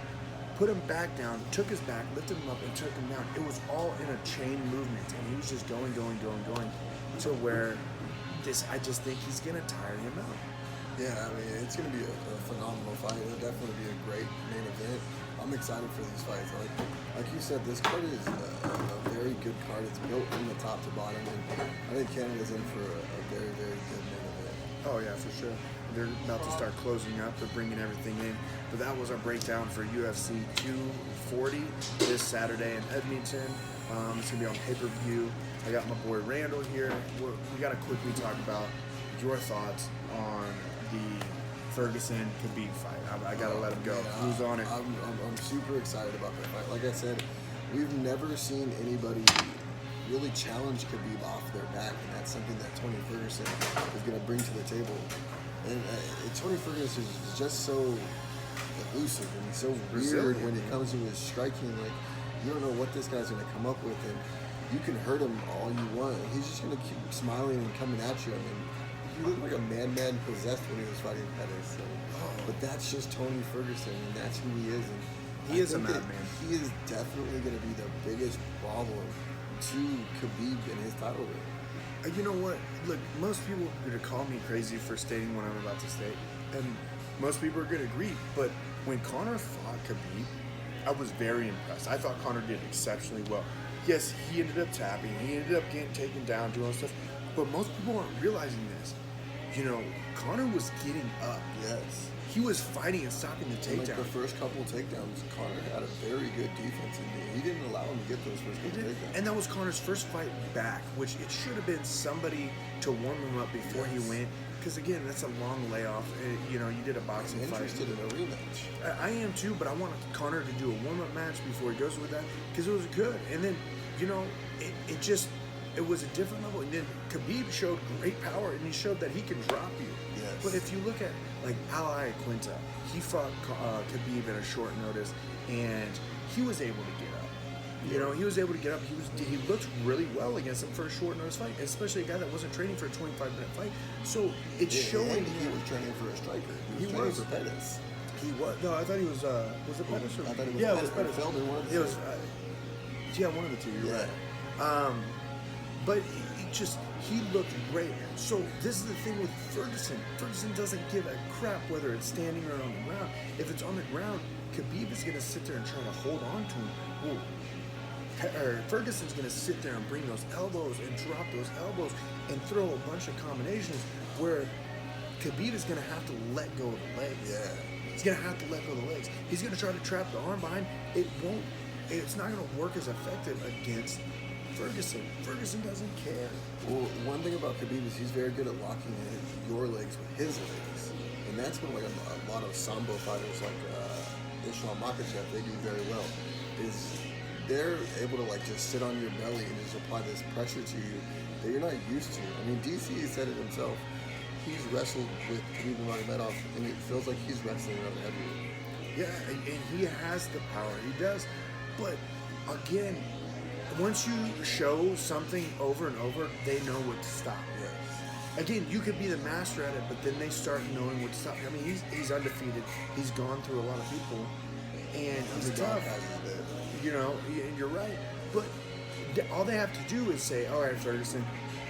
put him back down, took his back, lifted him up, and took him down. It was all in a chain movement, and he was just going to where I just think he's going to tire him out. Yeah, I mean, it's going to be a phenomenal fight. It'll definitely be a great main event. I'm excited for these fights. Like you said, this card is a very good card. It's built from the top to bottom, and I think Canada's in for a very, very good main event. Oh, yeah, for sure. They're about to start closing up. They're bringing everything in. But that was our breakdown for UFC 240 this Saturday in Edmonton. It's going to be on pay-per-view. I got my boy Randel here. We got to quickly talk about your thoughts on the Ferguson-Khabib fight. I got to let him go. Yeah, Who's on it? I'm super excited about that fight. Like I said, we've never seen anybody really challenge Khabib off their back, and that's something that Tony Ferguson is going to bring to the table. And Tony Ferguson is just so elusive and so weird when it comes to his striking. Like, you don't know what this guy's going to come up with, and you can hurt him all you want. He's just going to keep smiling and coming at you. I mean, he looked like a madman possessed when he was fighting Pettis. So. But that's just Tony Ferguson, and that's who he is. And he is a madman. He is definitely going to be the biggest problem to Khabib in his title reign. You know what? Look, most people are going to call me crazy for stating what I'm about to state, and most people are going to agree. But when Conor fought Khabib, I was very impressed. I thought Conor did exceptionally well. Yes, he ended up tapping. He ended up getting taken down, doing stuff. But most people aren't realizing this. You know, Conor was getting up. Yes. He was fighting and stopping the takedown. Like the first couple of takedowns, Conor had a very good defense in there. He didn't allow him to get those first couple of takedowns. And that was Conor's first fight back, which it should have been somebody to warm him up before he went. Because again, that's a long layoff. You know, you did a boxing fight. I'm interested in a rematch. I am too, but I want Conor to do a warm-up match before he goes with that because it was good. And then, you know, it was a different level. And then Khabib showed great power, and he showed that he can drop you. Yes. But if you look at, like, Ali Quinta, he fought Khabib at a short notice, and he was able to get up. You know, he was able to get up. He looked really well against him for a short notice fight, especially a guy that wasn't training for a 25-minute fight. So it's showing. He was training for a striker. He was training for Pettis. He was. No, I thought he was. Was it Pettis? I thought it was. Yeah, it was Pettis. Feldman, one of the it was. Yeah, one of the two. You're right. But he looked great. So this is the thing with Ferguson. Ferguson doesn't give a crap whether it's standing or on the ground. If it's on the ground, Khabib is going to sit there and try to hold on to him. Ooh. Ferguson's going to sit there and bring those elbows and drop those elbows and throw a bunch of combinations where Khabib is going to have to let go of the legs. Yeah. He's going to have to let go of the legs. He's going to try to trap the arm behind. It's not going to work as effective against Ferguson. Ferguson doesn't care. Well, one thing about Khabib is he's very good at locking your legs with his legs. And that's when like a lot of Sambo fighters like Islam Makhachev, they do very well. Is they're able to like just sit on your belly and just apply this pressure to you that you're not used to. I mean, DC said it himself. He's wrestled with Khabib Nurmagomedov, and it feels like he's wrestling another heavyweight. Yeah, and he has the power. He does. But again, once you show something over and over, they know what to stop. Yes. Again, you could be the master at it, but then they start knowing what to stop. I mean, he's undefeated. He's gone through a lot of people, and he's tough. You know, and you're right. But all they have to do is say, all right, Ferguson,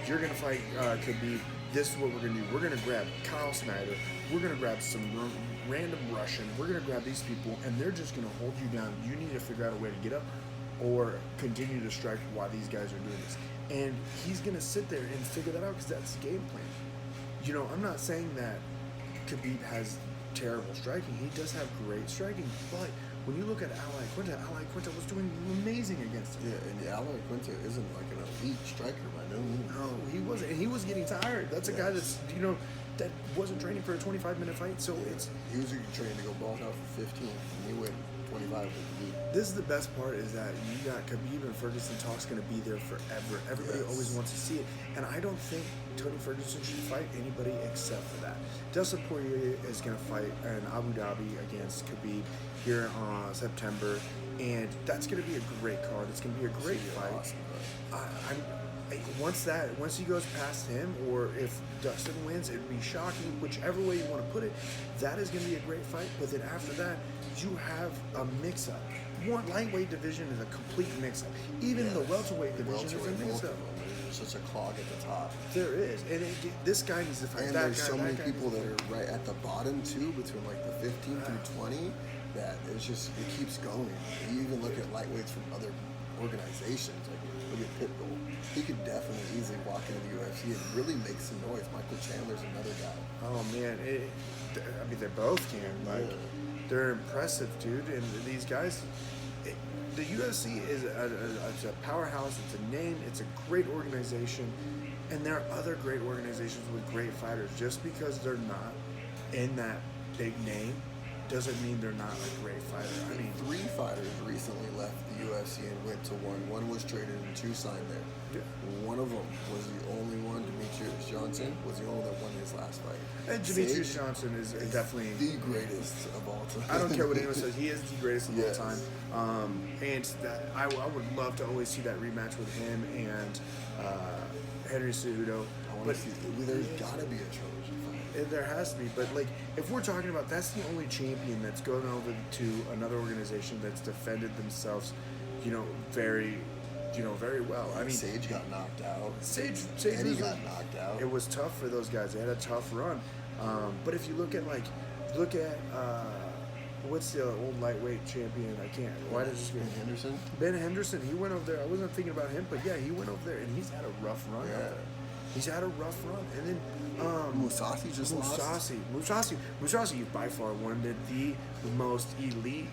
you're going to fight Khabib. This is what we're going to do. We're going to grab Kyle Snyder. We're going to grab some random Russian. We're going to grab these people, and they're just going to hold you down. You need to figure out a way to get up or continue to strike while these guys are doing this. And he's going to sit there and figure that out because that's the game plan. You know, I'm not saying that Khabib has terrible striking. He does have great striking, but when you look at Al Iaquinta was doing amazing against him. Yeah, and Al Iaquinta isn't like an elite striker by no means. No, he wasn't. And he was getting tired. That's a guy that's, you know, that wasn't training for a 25-minute fight. So it's... He was training to go balls out for 15, and he went 25 with Khabib. This is the best part is that you got Khabib and Ferguson talk's going to be there forever. Everybody always wants to see it. And I don't think Tony Ferguson should fight anybody except for that. Dustin Poirier is going to fight in Abu Dhabi against Khabib here on September. And that's going to be a great card. It's going to be a great fight. Awesome, Once he goes past him, or if Dustin wins, it'd be shocking. Whichever way you want to put it, that is going to be a great fight. But then after that, you have a mix-up. One lightweight division is a complete mix-up. Even the welterweight division is a mix-up. There's such a clog at the top. There is, and this guy needs to fight and that there's guy. So many people that are right at the bottom too, between like the 15 through 20. That it's just it keeps going. You even look at lightweights from other organizations. Like look at Pitbull. He could definitely easily walk into the UFC and really make some noise. Michael Chandler's another guy. Oh man, I mean they both can. Like they're impressive, dude. And these guys, the UFC is it's a powerhouse. It's a name. It's a great organization, and there are other great organizations with great fighters. Just because they're not in that big name doesn't mean they're not a great fighter. I mean, 3 fighters recently left the UFC and went to one. One was traded and 2 signed there. Yeah. One of them was the only one. Demetrius Johnson was the only one that won his last fight. And Demetrius Johnson is definitely the greatest of all time. I don't care what anyone says. He is the greatest of all time. And that I would love to always see that rematch with him and Henry Cejudo. But there's got to be a trilogy fight. There has to be, but like if we're talking about that's the only champion that's gone over to another organization that's defended themselves, very well. I mean, Sage got knocked out. Sage got knocked out. It was tough for those guys. They had a tough run. But if you look at what's the old lightweight champion? I can't. Why did this Ben Henderson? Ben Henderson. He went over there. I wasn't thinking about him, but yeah, he went over there and he's had a rough run. Out there. He's had a rough run, and then Mousasi just lost. Mousasi is by far one of the most elite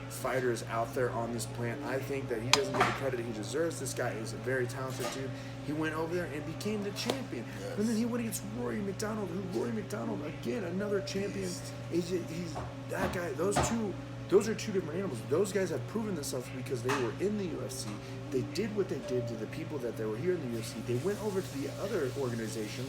fighters out there on this planet. I think that he doesn't get the credit he deserves. This guy is a very talented dude. He went over there and became the champion. Yes. And then he went against Rory McDonald, again, another champion. He's that guy. Those are two different animals. Those guys have proven themselves because they were in the UFC. They did what they did to the people that they were here in the UFC. They went over to the other organization,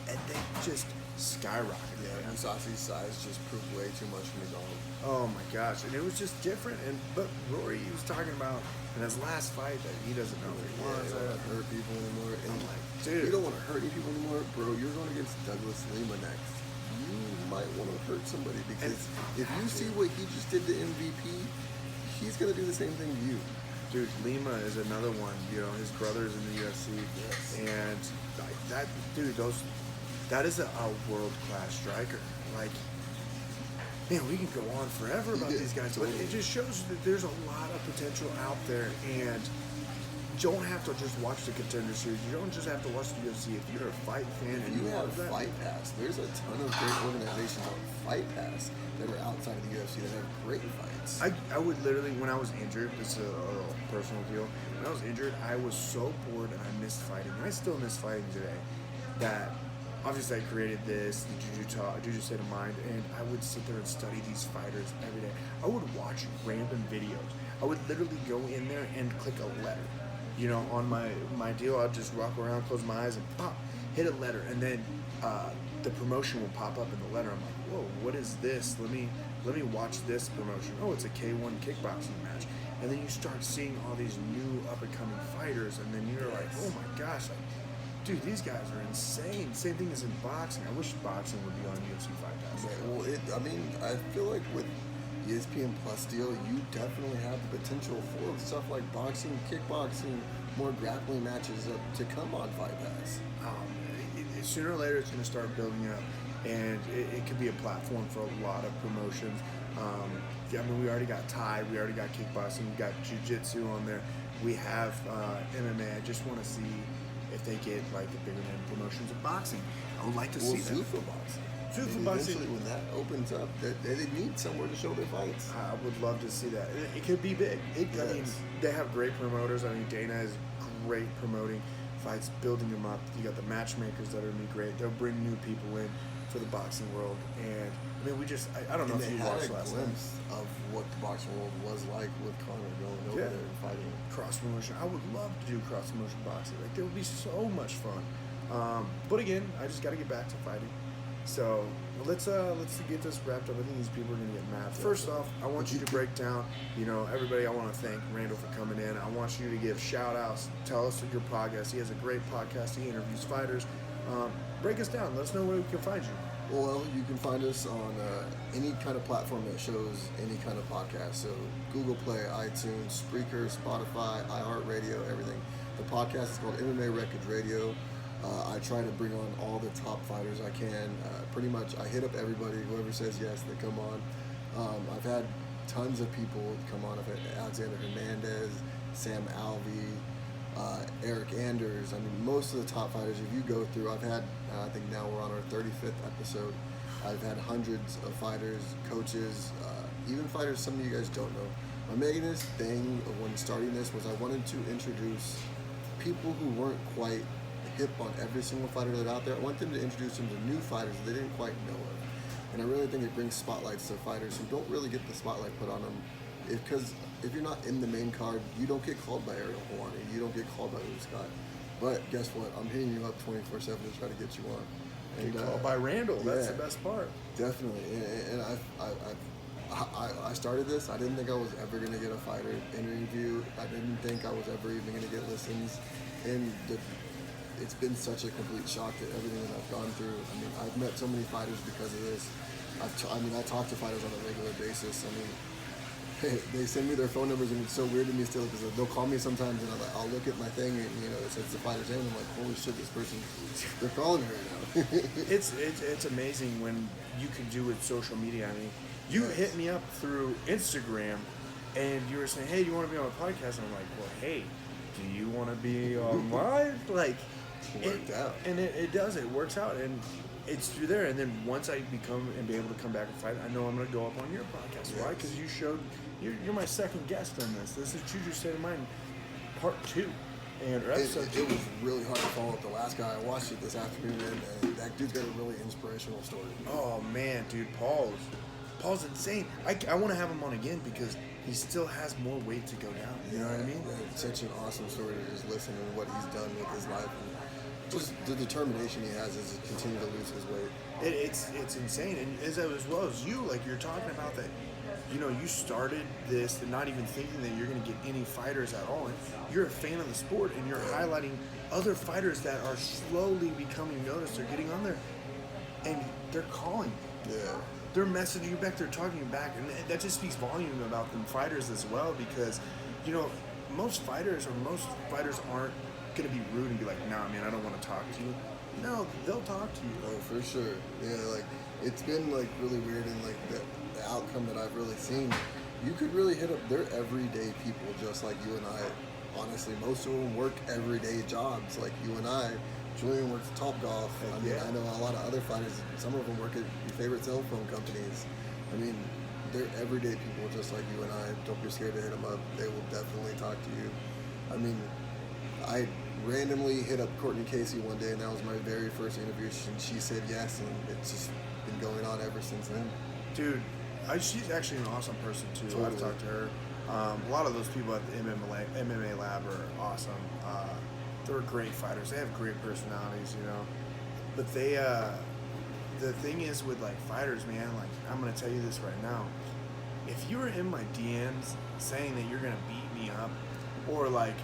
and they just skyrocketed. Yeah, Mousasi's size just proved way too much for McDonald. Oh my gosh, and it was just different. But Rory, he was talking about in his last fight that he doesn't know what he wants. He don't want to hurt people anymore. And like, dude, you don't want to hurt any people anymore, bro. You're going against Douglas Lima next. You might want to hurt somebody because if you see what he just did to MVP, he's going to do the same thing to you. Dude, Lima is another one. His brother's in the UFC, and like that dude. That is a world class striker. Like man, we can go on forever about these guys, but it just shows that there's a lot of potential out there, and you don't have to just watch the Contender Series. You don't just have to watch the UFC. If you're a fight fan and You you have love that, Fight Pass. There's a ton of great organizations on Fight Pass that are outside of the UFC that have great fights. I would literally, when I was injured, this is a little personal deal. When I was injured, I was so bored and I missed fighting. And I still miss fighting today. That obviously I created this, the Juju State of Mind, and I would sit there and study these fighters every day. I would watch random videos. I would literally go in there and click a letter. You know, on my deal, I'd just walk around, close my eyes, and pop, hit a letter, and then the promotion will pop up in the letter. I'm like, whoa, what is this? Let me watch this promotion. Oh, it's a K1 kickboxing match. And then you start seeing all these new up-and-coming fighters, and then you're like, oh my gosh, like, dude, these guys are insane. Same thing as in boxing. I wish boxing would be on UFC Fight Pass. Well, I feel like with ESPN Plus deal, you definitely have the potential for stuff like boxing, kickboxing, more grappling matches to come on Fight Pass. Sooner or later, it's going to start building up, and it could be a platform for a lot of promotions. I mean, we already got Thai, we already got kickboxing, we got Jiu-Jitsu on there. We have MMA. I just want to see if they get like the bigger name promotions of boxing. I would like to see that. Zuffa boxing. Zuffa boxing. Eventually, when that opens up, they need somewhere to show their fights. I would love to see that. It could be big. I mean, they have great promoters. I mean, Dana is great promoting fights, building them up. You got the matchmakers that are going to be great. They'll bring new people in for the boxing world. And I mean, I don't know if you watched last night. Glimpse of what the boxing world was like with Conor going over there and fighting. Cross promotion. I would love to do cross promotion boxing. Like, it would be so much fun. But again, I just got to get back to fighting. So let's get this wrapped up. I think these people are gonna get mad. First off, I want you to break down. You know, everybody. I want to thank Randel for coming in. I want you to give shout outs. Tell us your podcast. He has a great podcast. He interviews fighters. Break us down. Let us know where we can find you. Well, you can find us on any kind of platform that shows any kind of podcast. So Google Play, iTunes, Spreaker, Spotify, iHeartRadio, everything. The podcast is called MMA Wreckage Radio. I try to bring on all the top fighters I can. Pretty much, I hit up everybody. Whoever says yes, they come on. I've had tons of people come on. I've had Alexander Hernandez, Sam Alvey, Eric Anders. I mean, most of the top fighters, if you go through, I've had, I think now we're on our 35th episode. I've had hundreds of fighters, coaches, even fighters some of you guys don't know. My biggest thing when starting this was I wanted to introduce people who weren't quite hip on every single fighter that's out there. I want them to introduce them to new fighters that they didn't quite know of. And I really think it brings spotlights to fighters who don't really get the spotlight put on them. Because if you're not in the main card, you don't get called by Ariel Helwani. You don't get called by Lou Scott. But guess what? I'm hitting you up 24/7 to try to get you on. And called by Randel. That's the best part. Definitely. And I started this. I didn't think I was ever going to get a fighter interview. I didn't think I was ever even going to get listens. And it's been such a complete shock to everything that I've gone through. I mean, I've met so many fighters because of this. I talk to fighters on a regular basis. I mean, they send me their phone numbers, and it's so weird to me still because they'll call me sometimes, and I'll look at my thing, and it says the fighter's name, and I'm like, holy shit, this person, they're calling me right now. It's amazing when you can do with social media. I mean, you hit me up through Instagram, and you were saying, hey, do you want to be on a podcast? And I'm like, well, hey, do you want to be on live? Like, Worked out. And it does. It works out. And it's through there. And then once I become and be able to come back and fight, I know I'm going to go up on your podcast. Yes. Why? Because you're my second guest on this. This is Juju State of Mind Part 2. And episode 2. It was really hard to follow up the last guy. I watched it this afternoon, and that dude's got a really inspirational story. Oh, man, dude. Paul's insane. I want to have him on again because he still has more weight to go down. You know what I mean? It's such an awesome story to just listen to what he's done with his life. And just the determination he has is to continue to lose his weight. It's insane. And as well as you, like you're talking about that, you started this and not even thinking that you're going to get any fighters at all. And you're a fan of the sport and you're highlighting other fighters that are slowly becoming noticed. They're getting on there and they're calling. Yeah. They're messaging you back, they're talking you back, and that just speaks volume about them fighters as well because, most fighters aren't going to be rude and be like, nah, man, I don't want to talk to you. No, they'll talk to you. Oh, for sure. Yeah, like it's been like really weird, and like the outcome that I've really seen. You could really hit up. They're everyday people, just like you and I. Honestly, most of them work everyday jobs, like you and I. Julian works at Top Golf. I mean, Yeah. I know a lot of other fighters. Some of them work at your favorite cell phone companies. I mean, they're everyday people, just like you and I. Don't be scared to hit them up. They will definitely talk to you. I mean, I randomly hit up Courtney Casey one day, and that was my very first interview. And she said yes, and it's just been going on ever since then. Dude, she's actually an awesome person too. Totally. I've talked to her. A lot of those people at the MMA lab are awesome. They're great fighters. They have great personalities, you know. But they, the thing is with like fighters, man. Like I'm gonna tell you this right now. If you were in my DMs saying that you're gonna beat me up, or like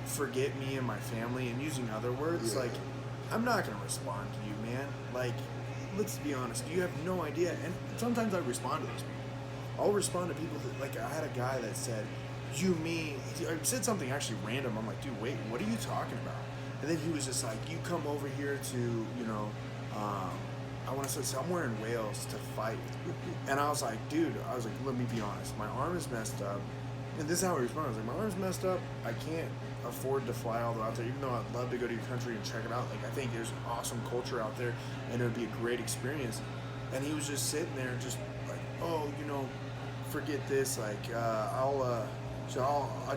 forget me and my family, and using other words, like I'm not gonna respond to you, man. Like, let's be honest. You have no idea. And sometimes I respond to those people. I'll respond to people that, like, I had a guy that said, I said something actually random. I'm like, dude, wait, what are you talking about? And then he was just like, you come over here to, you know, I want to say somewhere in Wales to fight. And I was like, dude, let me be honest. My arm is messed up. And this is how he responded. I was like, my arm's messed up. I can't afford to fly all the way out there, even though I'd love to go to your country and check it out. Like, I think there's an awesome culture out there, and it would be a great experience. And he was just sitting there, just like, oh, you know, forget this. Like, I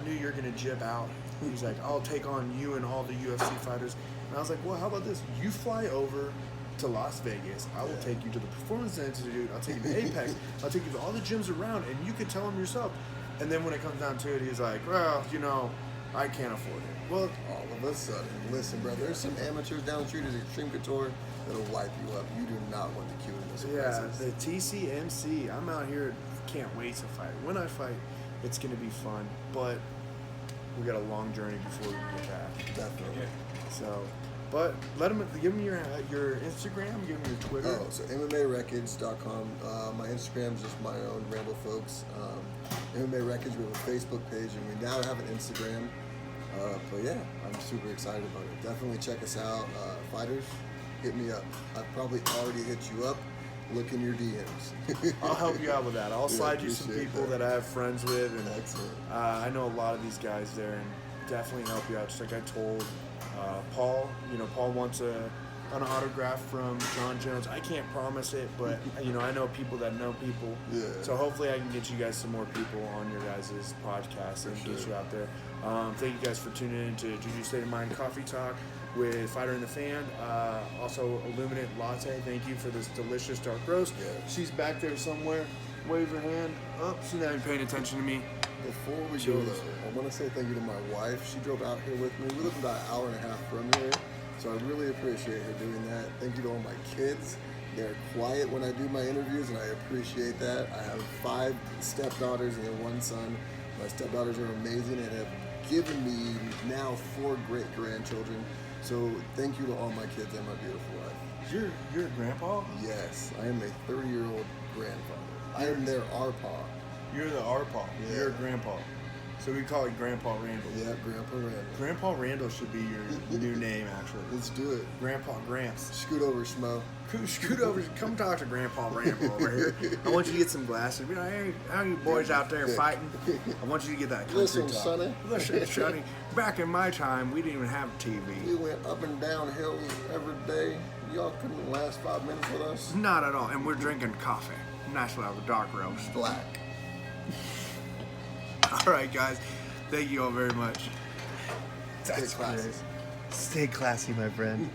knew you're gonna jib out. He's like, I'll take on you and all the UFC fighters. And I was like, well, how about this? You fly over to Las Vegas. I will take you to the Performance Institute. I'll take you to Apex. I'll take you to all the gyms around, and you can tell them yourself. And then when it comes down to it, he's like, well, you know, I can't afford it. Well, all of a sudden, listen, bro, there's some amateurs down the street at Extreme Couture that'll wipe you up. You do not want the cuteness. Yeah, the TCMC. I'm out here, can't wait to fight. When I fight, it's going to be fun, but we got a long journey before we can get back. Definitely. So, but give them your Instagram, give them your Twitter. Oh, so MMAWreckage.com. My Instagram is just my own, Randel folks. MMA Wreckage, we have a Facebook page, and we now have an Instagram. But yeah, I'm super excited about it. Definitely check us out. Fighters, hit me up. I've probably already hit you up. Look in your DMs. I'll help you out with that. I'll slide you some people that I have friends with, and I know a lot of these guys there, and definitely help you out. Just like I told Paul, you know, Paul wants an autograph from John Jones. I can't promise it, but you know, I know people that know people. Yeah. So hopefully I can get you guys some more people on your guys' podcast and get you out there. Thank you guys for tuning in to Juju State of Mind Coffee Talk with Fighter and the Fan. Also, Illuminate Latte. Thank you for this delicious dark roast. Yeah. She's back there somewhere. Wave her hand. Oh, she's not even paying attention to me. Before we go, though, I want to say thank you to my wife. She drove out here with me. We live about an hour and a half from here, so I really appreciate her doing that. Thank you to all my kids. They're quiet when I do my interviews, and I appreciate that. I have 5 stepdaughters and then 1 son. My stepdaughters are amazing and have given me now 4 great-grandchildren. So thank you to all my kids and my beautiful wife. You're a grandpa? Yes, I am a 30-year-old grandfather. I am their RPA. You're the RPA. Yeah. You're a grandpa. So we call it Grandpa Randel. Yeah, Grandpa Randel. Grandpa Randel should be your new name, actually. Let's do it. Grandpa Gramps. Scoot over, Schmo. Scoot over. Come talk to Grandpa Randel over here. I want you to get some glasses. You know, hey, how you boys out there fighting? I want you to get that country Listen, talk. Sonny. Listen, Sonny. Back in my time, we didn't even have TV. We went up and down hills every day. Y'all couldn't last 5 minutes with us. Not at all. And we're drinking coffee. Nice little dark roast. Black. All right, guys. Thank you all very much. Stay classy. Stay classy, my friend.